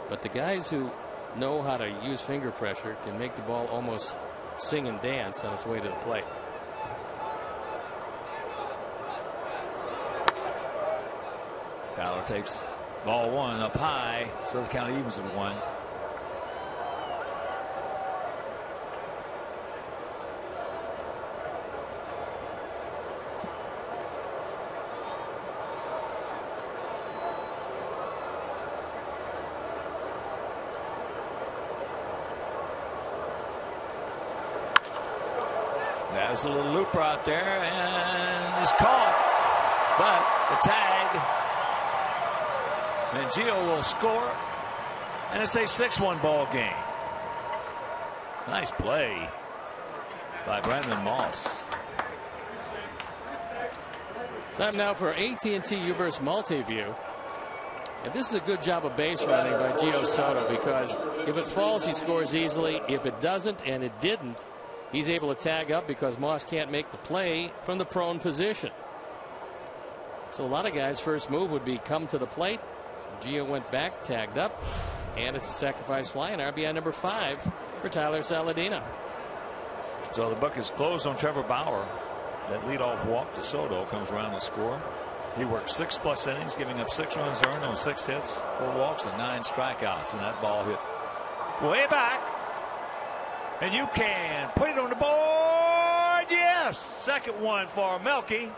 But the guys who know how to use finger pressure can make the ball almost sing and dance on its way to the plate. Fowler takes ball 1 up high, so the count evens at 1. There's a little looper out there, and it's caught, but the tag, and Gio will score. And it's a 6-1 ball game. Nice play by Brandon Moss. Time now for AT&T Uverse Multiview. And this is a good job of base running by Gio Soto, because if it falls, he scores easily. If it doesn't, and it didn't, he's able to tag up because Moss can't make the play from the prone position. So a lot of guys' first move would be come to the plate. Gio went back, tagged up, and it's a sacrifice fly, and RBI number 5 for Tyler Saladino. So the book is closed on Trevor Bauer. That leadoff walk to Soto comes around the score. He worked 6+ innings, giving up 6 runs earned on 6 hits, 4 walks, and 9 strikeouts. And that ball hit way back. And you can put it on the board. Yes. Second one for Melky.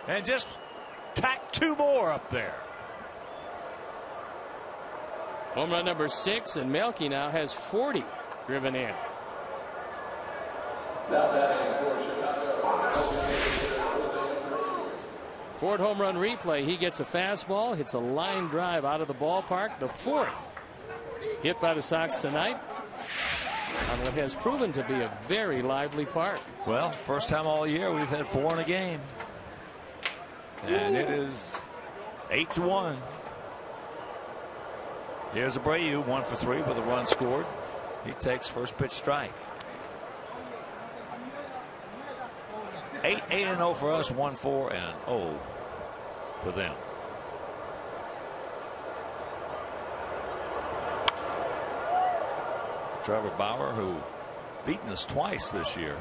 And just tack 2 more up there. Home run number 6, and Melky now has 40 driven in. Ford home run replay. He gets a fastball, hits a line drive out of the ballpark. The 4th hit by the Sox tonight on what has proven to be a very lively park. Well, first time all year we've had 4 in a game. And it is 8-1. Here's Abreu, 1 for 3 with a run scored. He takes first pitch strike. 8-0 for us, 1-4-0 for them. Trevor Bauer, who beaten us twice this year.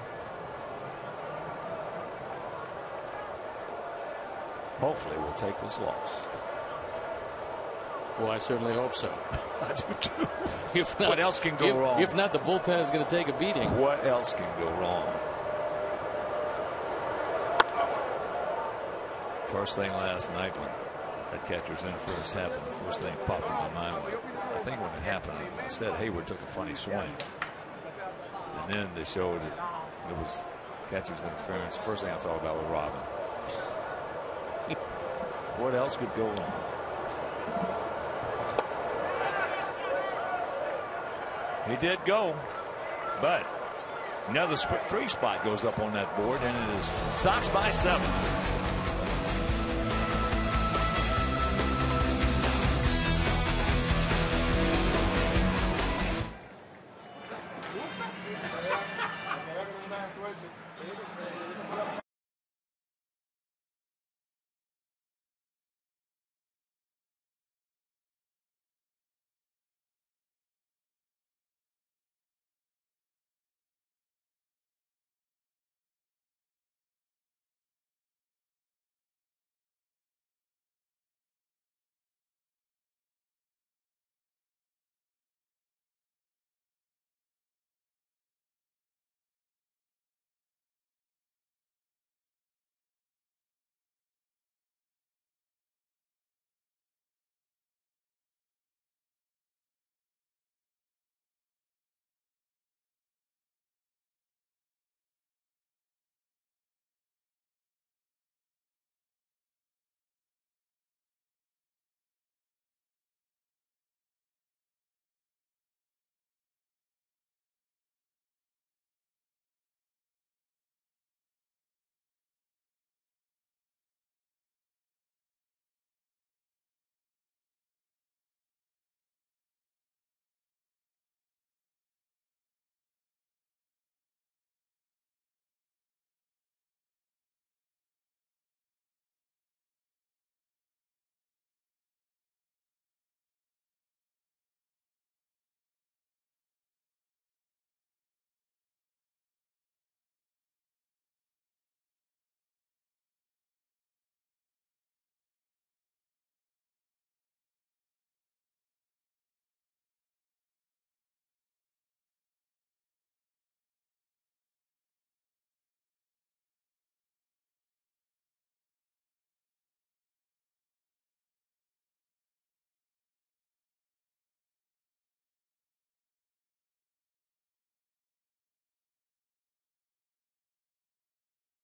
Hopefully we'll take this loss. Well, I certainly hope so. I do too. If not, what else can go wrong? If not, the bullpen is going to take a beating. What else can go wrong? First thing last night when that catcher's interference happened, the first thing popped in my mind, I think when it happened, I said Hayward took a funny swing. And then they showed it was catcher's interference. First thing I thought about was Robin. What else could go wrong? He did go, but another 3 spot goes up on that board, and it is Sox by 7.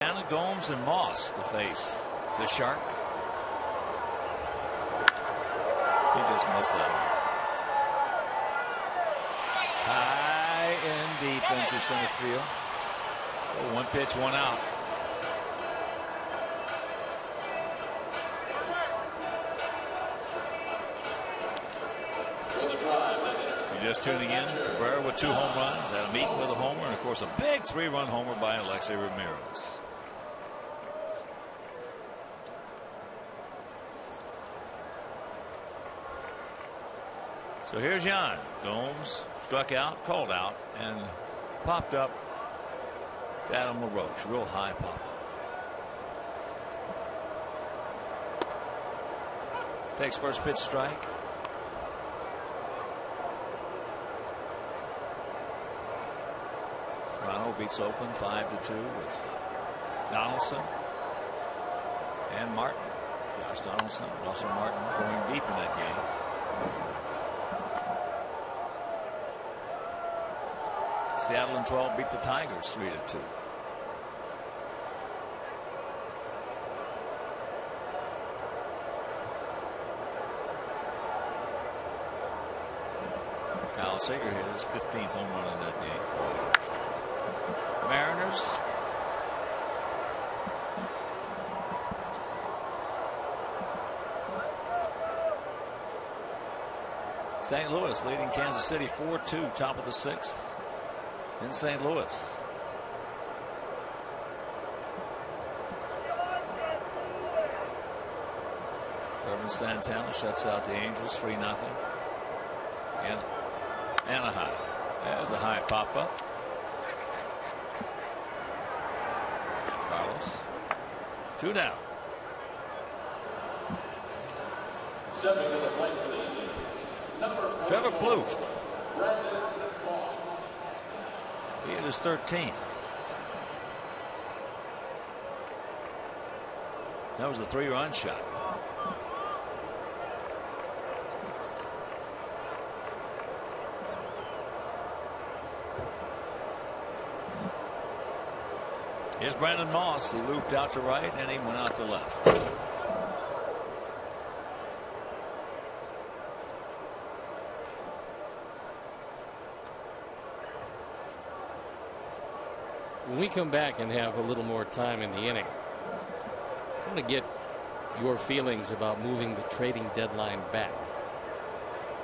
Anna Gomes and Moss to face the Shark. He just missed that one. High and deep into center field. So 1 pitch, 1 out. You're just tuning in. Cabrera with 2 home runs. Adam Eaton with a homer. And of course a big 3-run homer by Alexei Ramirez. So here's Jan. Gomes struck out, called out, and popped up to Adam LaRoche. Real high pop up. Takes first pitch strike. Toronto beats Oakland 5-2 with Donaldson and Martin. Josh Donaldson, Russell Martin going deep in that game. Seattle in 12 beat the Tigers 3-2. Kyle Seager hit his 15th home run in that game. Mariners. St. Louis leading Kansas City 4-2, top of the 6th. In St. Louis. Urban Santana shuts out the Angels 3-0. And Anaheim. There's a high pop up. Carlos. 2 down. Stepping to the plate, number Trevor Plouffe. He hit his 13th. That was a 3-run shot. Here's Brandon Moss. He looped out to right and he went out to left. When we come back and have a little more time in the inning, I want to get your feelings about moving the trading deadline back.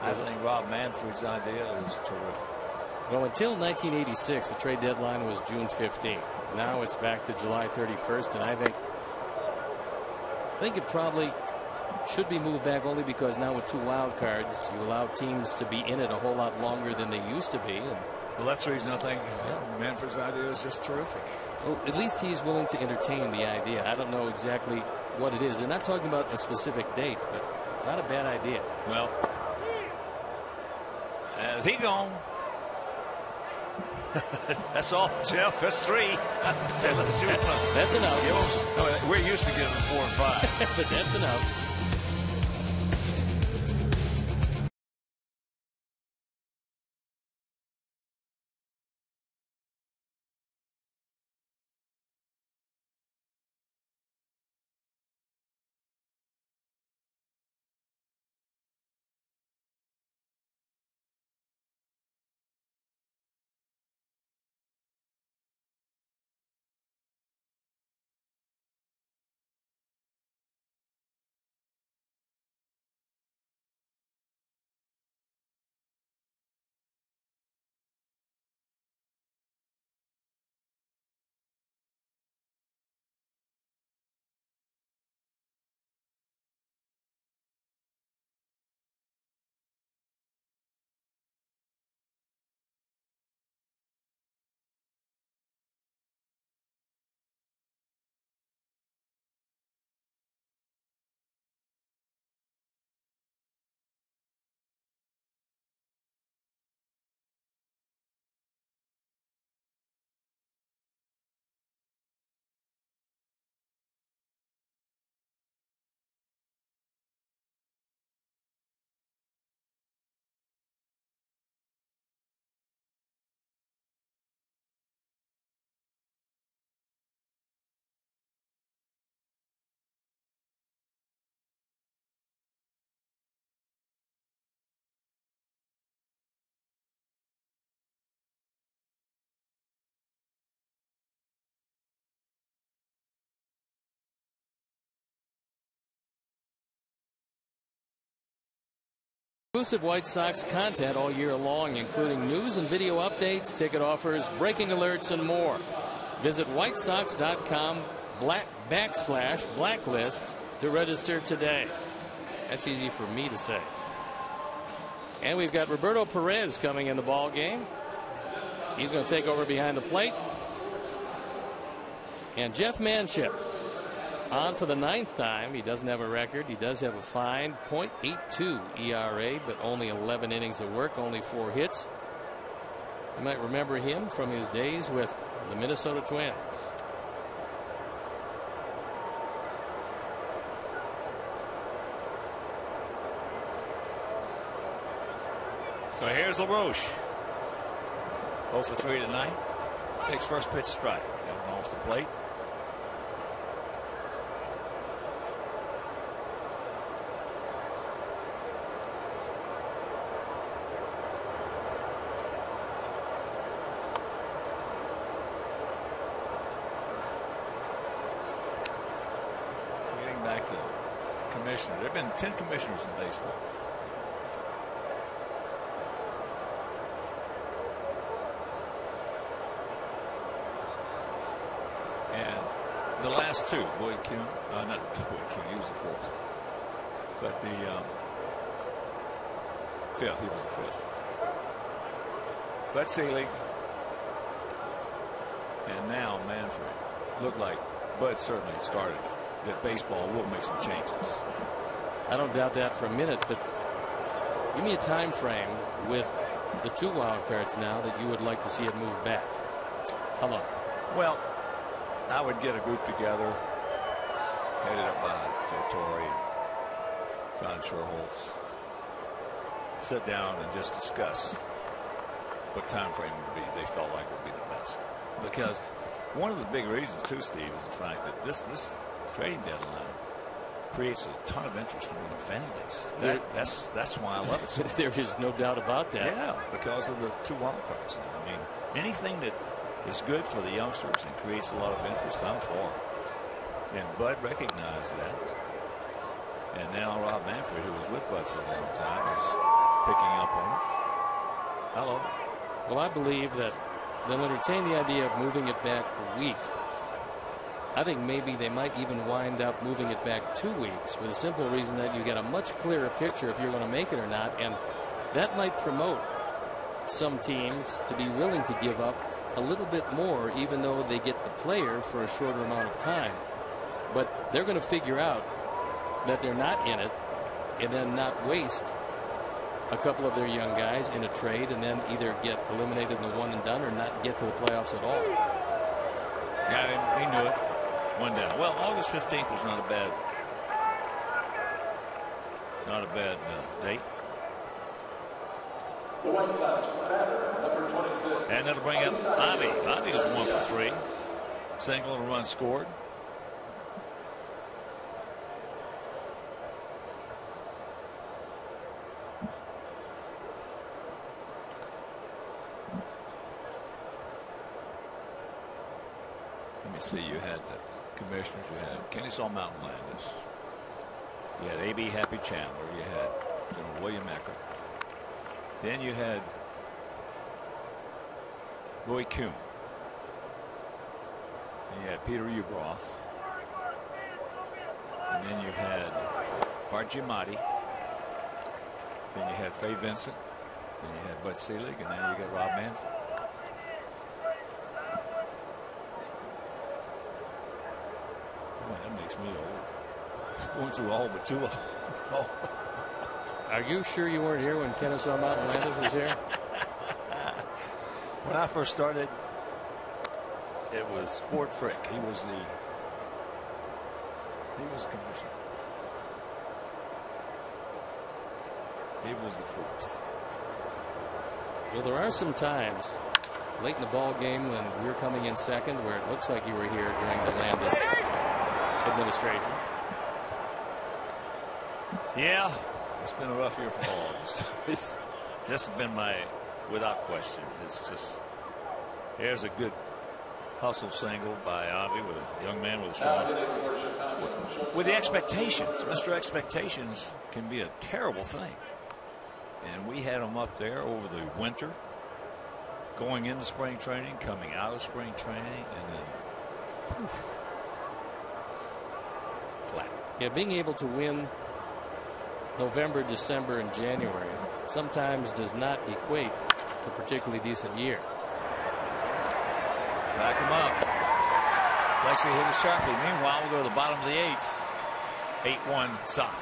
I think Rob Manfred's idea is terrific. Well, until 1986, the trade deadline was June 15th. Now it's back to July 31st, and I think it probably should be moved back only because now with 2 wild cards, you allow teams to be in it a whole lot longer than they used to be. And well, that's the reason I think Manfred's idea is just terrific. well, at least he's willing to entertain the idea. I don't know exactly what it is. They're not talking about a specific date, but not a bad idea. Well, has he gone? That's all, Jeff. That's 3. That's enough. We're used to getting 4 and 5. But that's enough. exclusive White Sox content all year long, including news and video updates, ticket offers, breaking alerts, and more. Visit whitesox.com/blacklist to register today. That's easy for me to say. And we've got Roberto Perez coming in the ball game. He's going to take over behind the plate. And Jeff Manship on for the 9th time. He doesn't have a record. He does have a fine .82 ERA, but only 11 innings of work, only 4 hits. You might remember him from his days with the Minnesota Twins. So here's LaRoche. 0 for 3 tonight. Takes first pitch strike. Got him off the plate. Getting back to commissioner. There have been 10 commissioners in baseball. The last 2, Boyd Kuhn, not Boyd Kuhn, he was the 4th, but the 5th, he was the 5th. Bud Selig and now Manfred. Looked like Bud certainly started that baseball will make some changes. I don't doubt that for a minute, but give me a time frame with the 2 wild cards now that you would like to see it move back. How long? Well, I would get a group together, headed up by Joe Torre and John Sherholtz, sit down and just discuss what time frame would be they felt like would be the best. Because one of the big reasons too, Steve, is the fact that this trading deadline creates a ton of interest among the fan base. That's why I love it so much. There is no doubt about that. Yeah, because of the 2 wild cards now. I mean, anything that is good for the youngsters and creates a lot of interest, I'm for it. And Bud recognized that. And now Rob Manfred, who was with Bud for a long time, is picking up on it. Hello. Well, I believe that they'll entertain the idea of moving it back a week. I think maybe they might even wind up moving it back 2 weeks for the simple reason that you get a much clearer picture if you're going to make it or not. And that might promote some teams to be willing to give up a little bit more, even though they get the player for a shorter amount of time. But they're going to figure out that they're not in it and then not waste a couple of their young guys in a trade and then either get eliminated in the one and done or not get to the playoffs at all. Yeah, he knew it. 1 down. Well, August 15th is not a bad date. The White Sox batter, number 26. And that'll bring up Bobby. Bobby was 1 for 3. Single and a run scored. Let me see. You had the commissioners. You had Kennesaw Mountain Landis. You had A.B. Happy Chandler. You had General William Ecker. Then you had Boy Kuhn. And you had Peter Ueberroth. And then you had Bart Giamatti. Then you had Fay Vincent. Then you had Bud Selig. And now you got Rob Manfred. Boy, that makes me old. Going through all but 2 of them. Are you sure you weren't here when Kennesaw Mountain Landis was here? When I first started, it was Fort Frick. He was commissioner. He was the 4th. Well, there are some times late in the ball game when you're coming in second where it looks like you were here during the Landis administration. Yeah, it's been a rough year for all of us. This has been without question. It's just, here's a good hustle single by Avi with a young man with a strong. With the expectations. Mr. Expectations can be a terrible thing. And we had them up there over the winter, going into spring training, coming out of spring training, and then poof, flat. Yeah, being able to win November, December, and January sometimes does not equate to a particularly decent year. Back him up. Lexi hit it sharply. Meanwhile, we'll go to the bottom of the 8th. 8-1 Sox.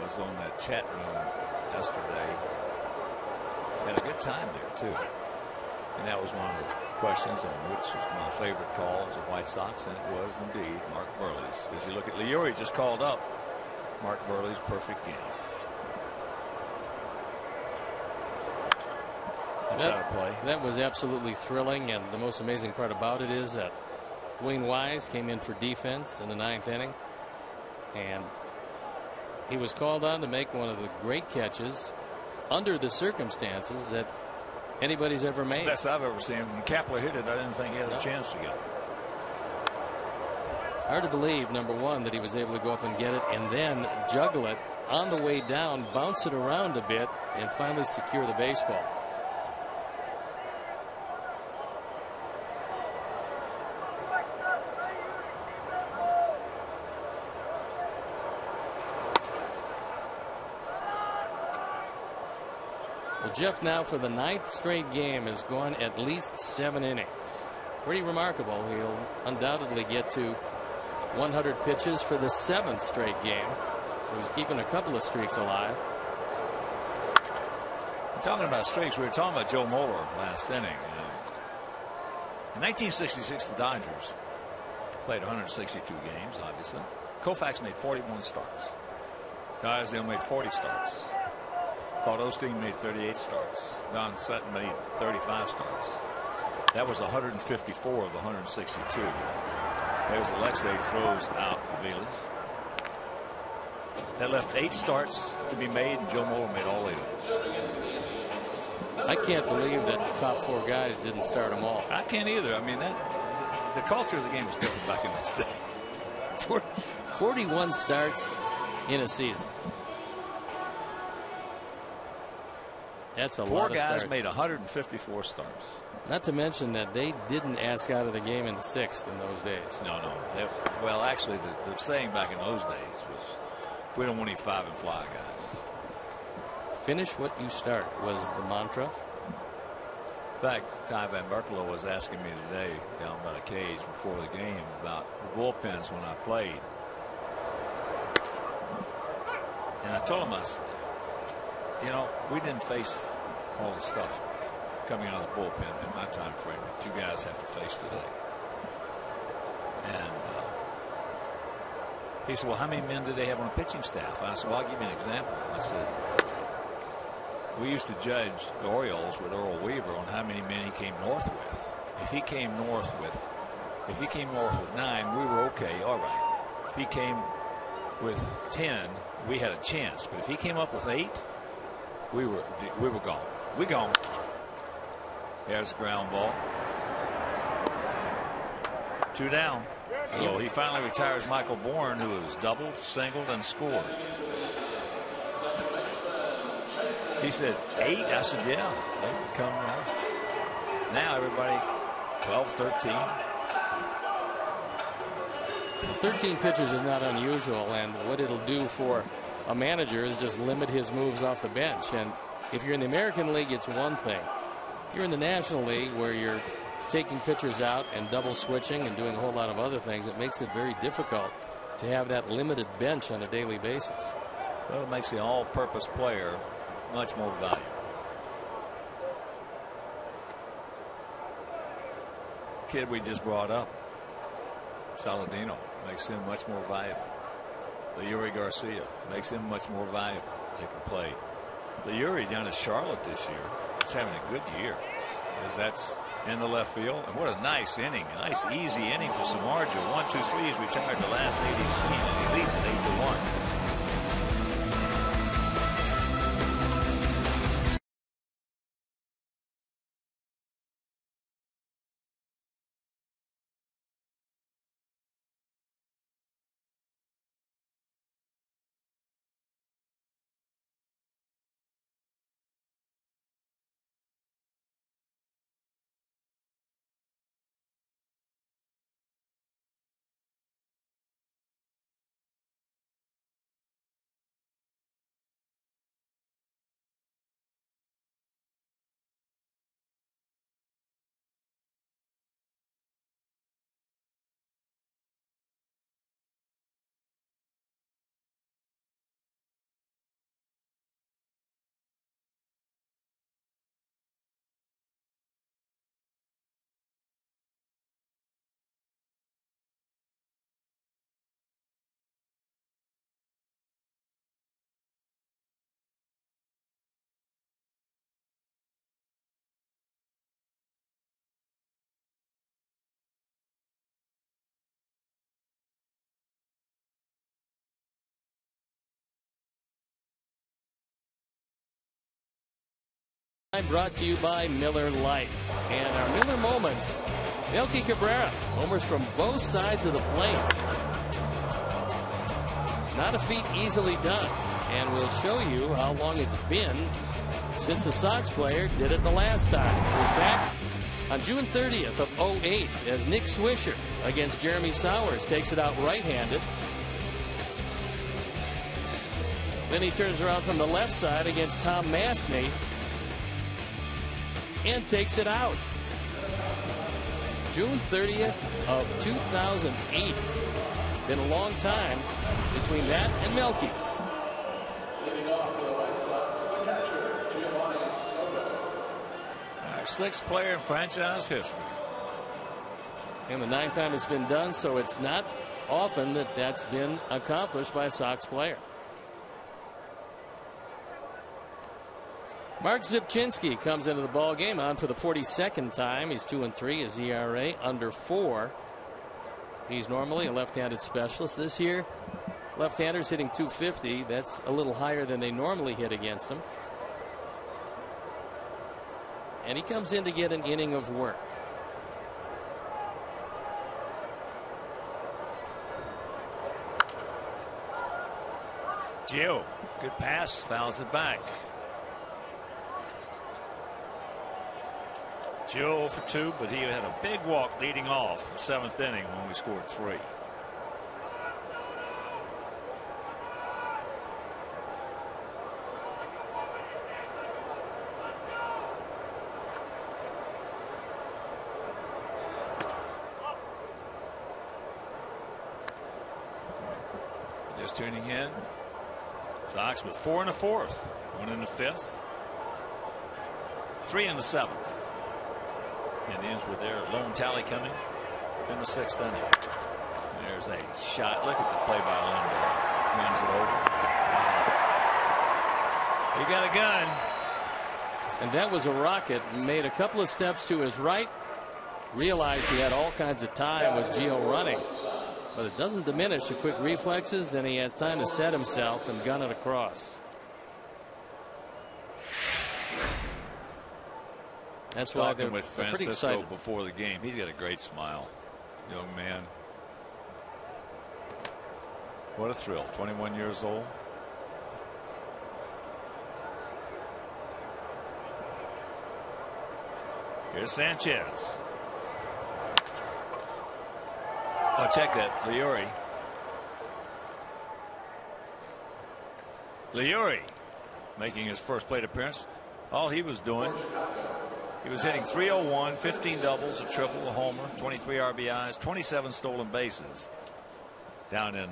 Was on that chat room yesterday. Had a good time there too, and that was one of the questions on which was my favorite call as a White Sox, and it was indeed Mark Burley's. As you look at Leary just called up Mark Burley's perfect game. That was absolutely thrilling, and the most amazing part about it is that Wayne Wise came in for defense in the 9th inning, and he was called on to make one of the great catches under the circumstances that anybody's ever made. It's the best I've ever seen. When Kapler hit it, I didn't think he had a chance to get it. Hard to believe, number one, that he was able to go up and get it and then juggle it on the way down, bounce it around a bit, and finally secure the baseball. Jeff now for the 9th straight game has gone at least 7 innings. Pretty remarkable. He'll undoubtedly get to 100 pitches for the 7th straight game. So he's keeping a couple of streaks alive. Talking about streaks, we were talking about Joe Moeller last inning. In 1966, the Dodgers played 162 games, obviously. Koufax made 41 starts. Drysdale made 40 starts. Claude Osteen made 38 starts. Don Sutton made 35 starts. That was 154 of the 162. There's Alexei throws out Aviles. That left 8 starts to be made, and Joe Moeller made all 8 of them. I can't believe that the top 4 guys didn't start them all. I can't either. I mean, the culture of the game was different back in this day. 41 starts in a season. That's a lot of starts. 4 guys made 154 starts. Not to mention that they didn't ask out of the game in the 6th in those days. No. Well, actually, the saying back in those days was, we don't want any 5 and fly guys. Finish what you start was the mantra. In fact, Ty Van Berkelo was asking me today down by the cage before the game about the bullpens when I played. And I told him, I said, you know, we didn't face all the stuff coming out of the bullpen in my time frame that you guys have to face today. And he said, well, how many men do they have on a pitching staff? And I said, well, I'll give you an example. I said, we used to judge the Orioles with Earl Weaver on how many men he came north with. If he came north with 9, we were okay, all right. If he came with 10, we had a chance. But if he came up with 8, we were gone. We gone. There's the ground ball. 2 down. So he finally retires Michael Bourne, who was doubled, singled, and scored. He said 8. I said, yeah, they become nice. Now everybody 12, 13. 13 pitchers is not unusual, and what it'll do for a manager is just limit his moves off the bench. And if you're in the American League, it's one thing. If you're in the National League, where you're taking pitchers out and double switching and doing a whole lot of other things, it makes it very difficult to have that limited bench on a daily basis. Well, it makes the all-purpose player much more valuable. Kid we just brought up, Saladino, makes him much more valuable. The Yuri Garcia makes him much more valuable. They can play. The Yuri down at Charlotte this year is having a good year, because that's in the left field. And what a nice inning, a nice easy inning for Samardzija. 1, 2, 3. He's retired the last 8 he's seen, and he leads it 8-1. Brought to you by Miller Lite. And our Miller Moments. Melky Cabrera homers from both sides of the plate. Not a feat easily done. And we'll show you how long it's been since the Sox player did it the last time. It was back on June 30th of '08 as Nick Swisher against Jeremy Sowers takes it out right-handed. Then he turns around from the left side against Tom Mastny and takes it out. June 30th of 2008. Been a long time between that and Melky. Our 6th player in franchise history. And the 9th time it's been done, so it's not often that that's been accomplished by a Sox player. Mark Zipchinski comes into the ball game on for the 42nd time. He's 2-3. His ERA under 4. He's normally a left-handed specialist. This year, left-handers hitting .250. That's a little higher than they normally hit against him. And he comes in to get an inning of work. Gio, good pass, fouls it back. Gio for 2, but he had a big walk leading off the 7th inning when we scored 3. Just tuning in. Sox with 4 in the 4th, 1 in the 5th, 3 in the 7th. Indians with their lone tally coming in the 6th inning. There's a shot. Look at the play by Lindor. Runs it over. Wow. He got a gun. And that was a rocket. Made a couple of steps to his right. Realized he had all kinds of time with Gio running. But it doesn't diminish the quick reflexes. Then he has time to set himself and gun it across. That's why they're with pretty Francisco excited before the game. He's got a great smile, young man. What a thrill. 21 years old. Here's Sanchez. Oh, check that. Leury making his first plate appearance. All he was doing, he was hitting .301, 15 doubles, a triple, a homer, 23 RBIs, 27 stolen bases down in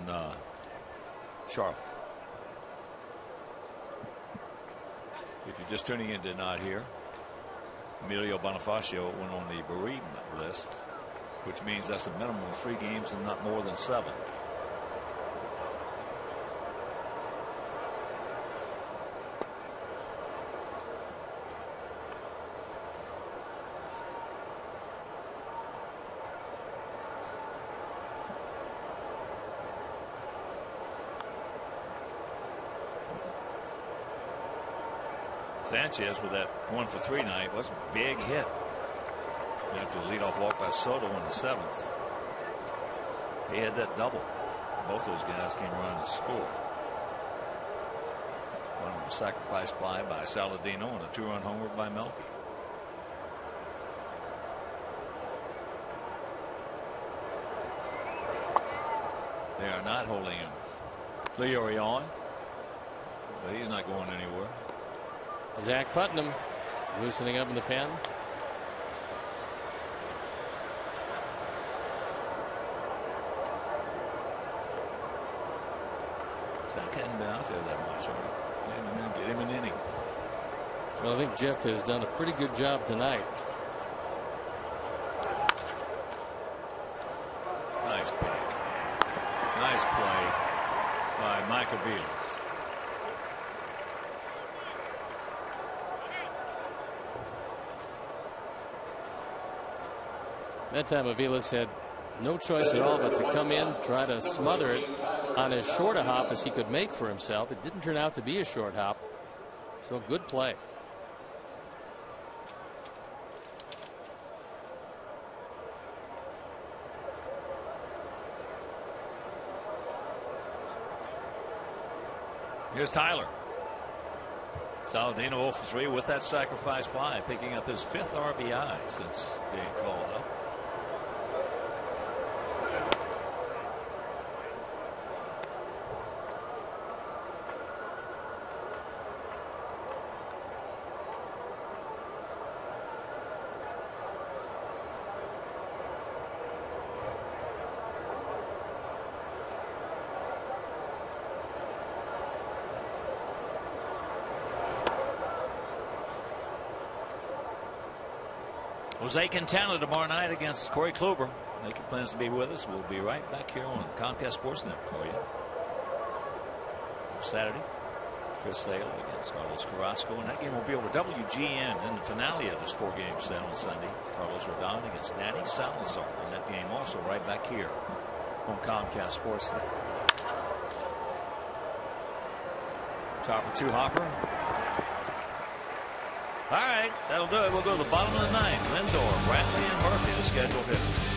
Charlotte. If you're just tuning in, did not hear, Emilio Bonifacio went on the bereavement list, which means that's a minimum of 3 games and not more than 7. Sanchez with that 1-for-3 night was a big hit. After the leadoff walk by Soto in the 7th. He had that double. Both those guys came around to score. One was a sacrifice fly by Saladino and a 2-run homer by Melky. They are not holding him. Leury on, but he's not going anywhere. Zach Putnam loosening up in the pen. Zach hadn't been out there that much. Get him an inning. Well, I think Jeff has done a pretty good job tonight. Nice pick. Nice play by Michael Beals. That time Aviles had no choice at all but to come in, try to smother it on as short a hop as he could make for himself. It didn't turn out to be a short hop. So good play. Here's Tyler. Saladino 0 for 3 with that sacrifice fly, picking up his 5th RBI since being called up. Jose Quintana tomorrow night against Corey Kluber. Naked plans to be with us. We'll be right back here on Comcast Sportsnet for you. On Saturday, Chris Sale against Carlos Carrasco, and that game will be over WGN in the finale of this 4-game set on Sunday. Carlos Rodon against Danny Salazar, and that game also right back here on Comcast Sportsnet. Chopper 2 hopper. All right, that'll do it. We'll go to the bottom of the 9th. Lindor, Brantley, and Murphy, the scheduled hitters.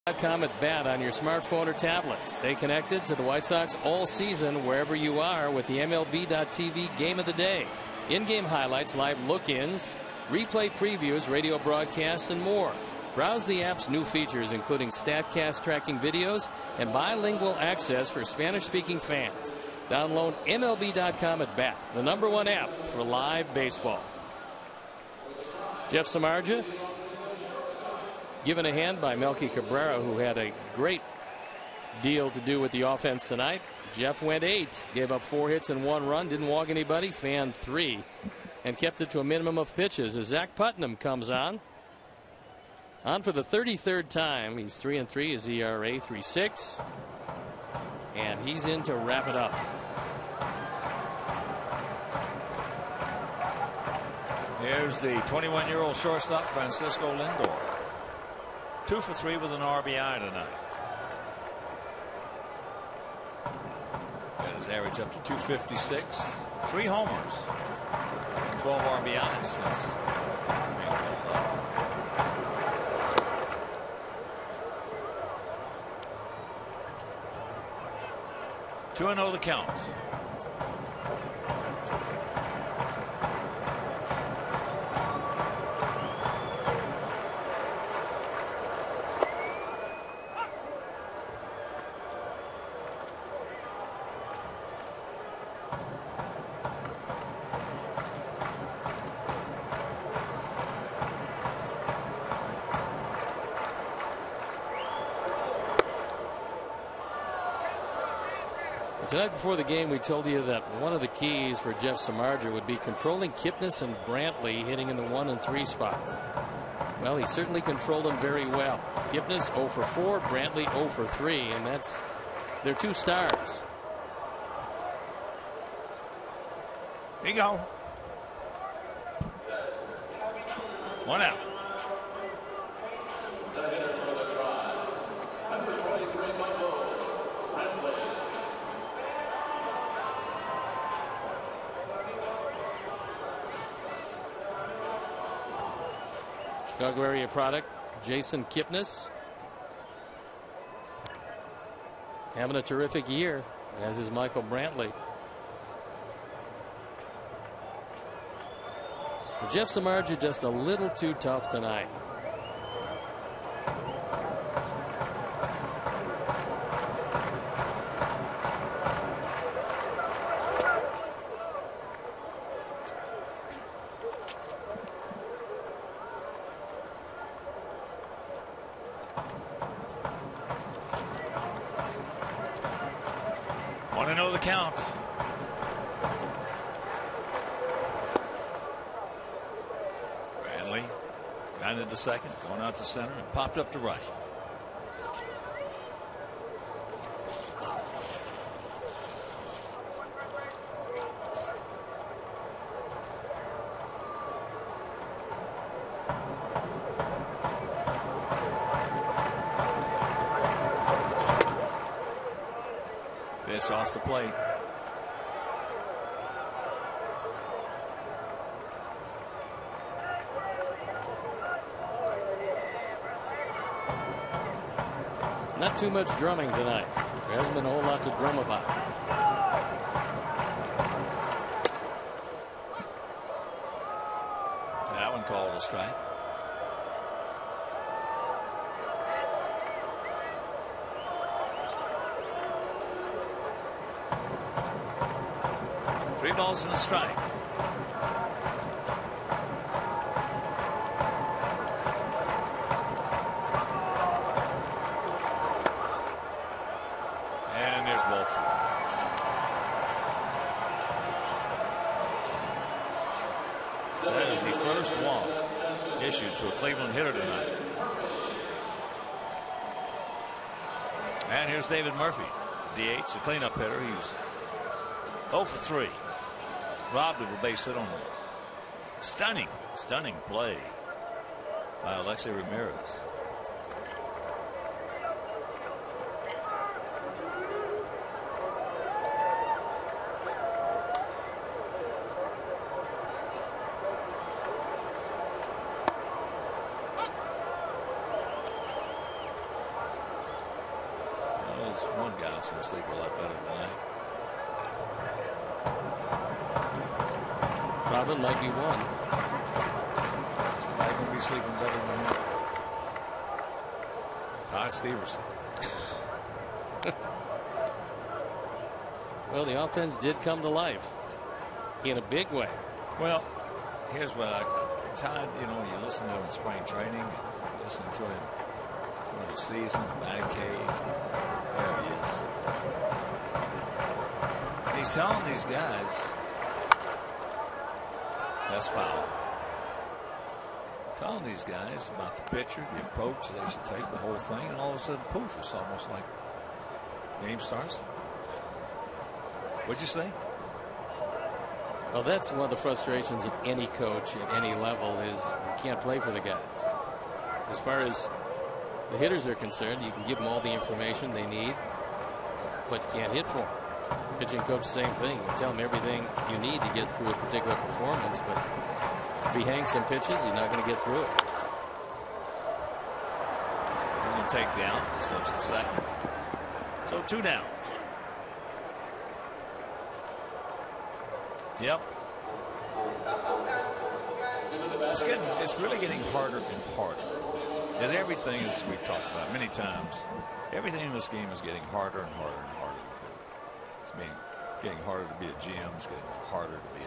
.com at bat on your smartphone or tablet. Stay connected to the White Sox all season wherever you are with the MLB.TV Game of the Day. In-game highlights, live look-ins, replay previews, radio broadcasts, and more. Browse the app's new features, including StatCast tracking videos and bilingual access for Spanish-speaking fans. Download MLB.com at bat, the #1 app for live baseball. Jeff Samardzija given a hand by Melky Cabrera, who had a great deal to do with the offense tonight. Jeff went 8, gave up 4 hits and 1 run, didn't walk anybody, fanned 3, and kept it to a minimum of pitches as Zach Putnam comes on. On for the 33rd time. He's 3-3, his ERA 3.6, and he's in to wrap it up. Here's the 21-year-old shortstop, Francisco Lindor. 2 for 3 with an RBI tonight. Got his average up to 256. 3 homers. 12 RBIs since being called up. Two and 0 the count. Tonight before the game, we told you that one of the keys for Jeff Samardzija would be controlling Kipnis and Brantley hitting in the 1 and 3 spots. Well, he certainly controlled them very well. Kipnis 0 for 4, Brantley 0 for 3, and that's their 2 stars. Here you go. 1 out. Chicago area product, Jason Kipnis, having a terrific year, as is Michael Brantley. But Jeff Samardzija just a little too tough tonight. The count. Brantley grounded to second, going out to center, and popped up to right. Off the plate. Not too much drumming tonight. There hasn't been a whole lot to drum about. That one called a strike. Three balls and a strike. And there's ball 4. That is the first walk issued to a Cleveland hitter tonight. And here's David Murphy, DH, the cleanup hitter. He's 0 for 3. Robbed of a base hit on him. Stunning play by Alexei Ramirez. one guy's going to sleep a lot better tonight. Robin might be one. Somebody's going to be sleeping better than him. Todd Stevenson. Well, the offense did come to life in a big way. Well, here's what Todd, you know, you listen to him in spring training, and you listen to him during the season, batting cage. There he is. And he's telling these guys that's foul. Telling these guys about the pitcher, the approach they should take, the whole thing, and all of a sudden, poof! It's almost like game starts. What'd you say? Well, that's one of the frustrations of any coach at any level is you can't play for the guys. As far as the hitters are concerned, you can give them all the information they need, but you can't hit for them. Pitching coach, same thing. You can tell them everything you need to get through a particular performance, but if he hangs some pitches, he's not going to get through it. He's going to take down. So it's the second. So 2 down. Yep. It's really getting harder and harder. And everything, as we've talked about many times, everything in this game is getting harder and harder and harder. It's getting harder to be a GM. It's getting harder to be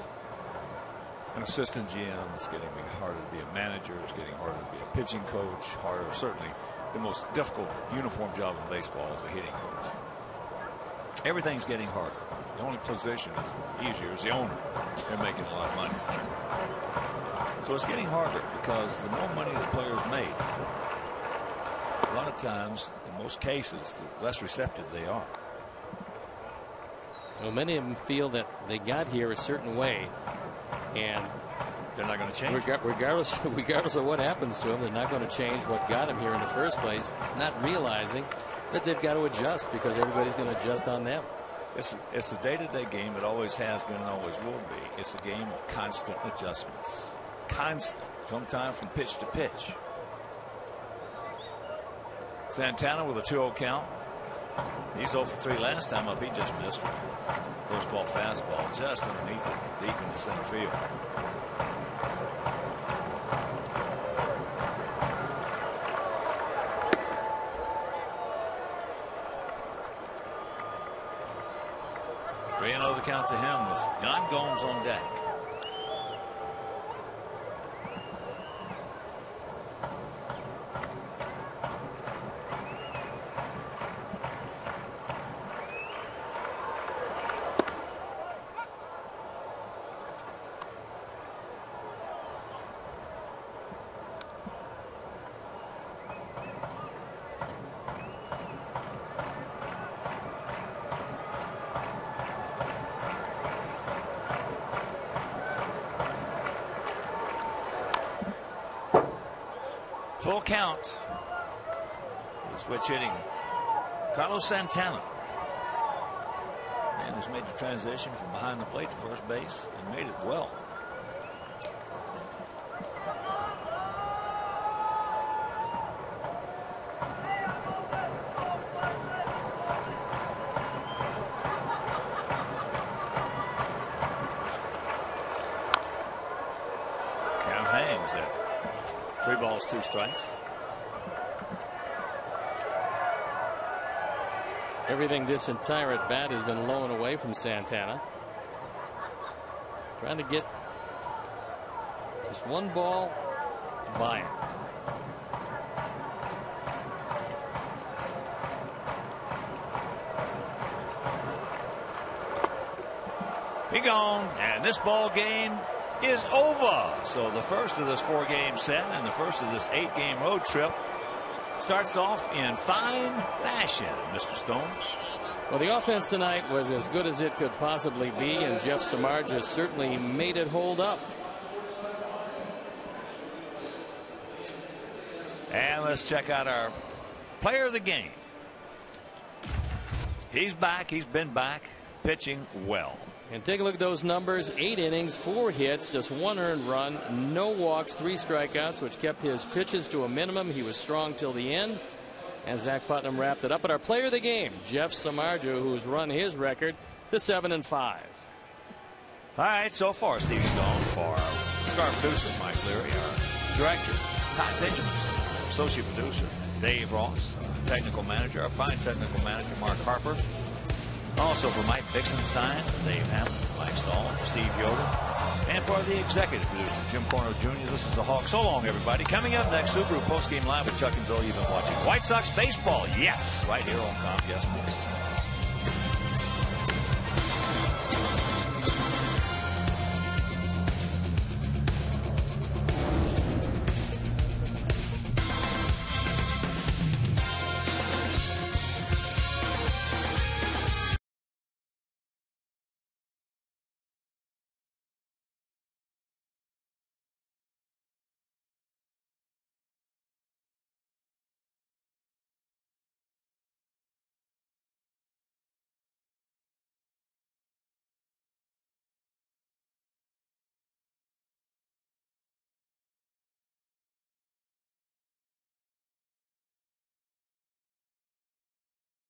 an assistant GM. It's getting harder to be a manager. It's getting harder to be a pitching coach. Harder, certainly, the most difficult uniform job in baseball is a hitting coach. Everything's getting harder. The only position is easier is the owner. They're making a lot of money. So it's getting harder because the more money the players make, a lot of times, in most cases, the less receptive they are. Well, many of them feel that they got here a certain way, and they're not going to change. Regardless of what happens to them, they're not going to change what got them here in the first place, not realizing that they've got to adjust because everybody's going to adjust on them. It's a day-to-day game. It always has been and always will be. It's a game of constant adjustments. Constant. Sometimes from pitch to pitch. Santana with a 2-0 count. He's 0 for 3 last time up. He just missed it. First ball fastball just underneath it, deep in the center field. The count to him with Yan Gomes on deck. Full count. Switch hitting. Carlos Santana. Man who's made the transition from behind the plate to first base and made it well. Count hangs at 3 balls, 2 strikes. Everything this entire at bat has been low and away from Santana. Trying to get just 1 ball by him. He gone, and this ball game is over. So the first of this 4-game set and the first of this 8-game road trip starts off in fine fashion, Mr. Stone. Well, the offense tonight was as good as it could possibly be, and Jeff Samardzija certainly made it hold up. And let's check out our player of the game. He's back. He's been back, pitching well. And take a look at those numbers. 8 innings, 4 hits, just 1 earned run, no walks, 3 strikeouts, which kept his pitches to a minimum. He was strong till the end. And Zach Putnam wrapped it up. But our player of the game, Jeff Samardzija, who's run his record to 7-5. All right, so far, Stevie Stone for our producer, Mike Leary, our director, Todd Benjamin, associate producer, Dave Ross, technical manager, our fine technical manager, Mark Harper. Also for Mike Bixenstein, Dave Hammond, Mike Stahl, Steve Yoder, and for the executive producer, Jim Corno Jr. This is the Hawk. So long, everybody. Coming up next, Subaru Postgame Live with Chuck and Bill. You've been watching White Sox baseball. Yes, right here on Comcast Sports.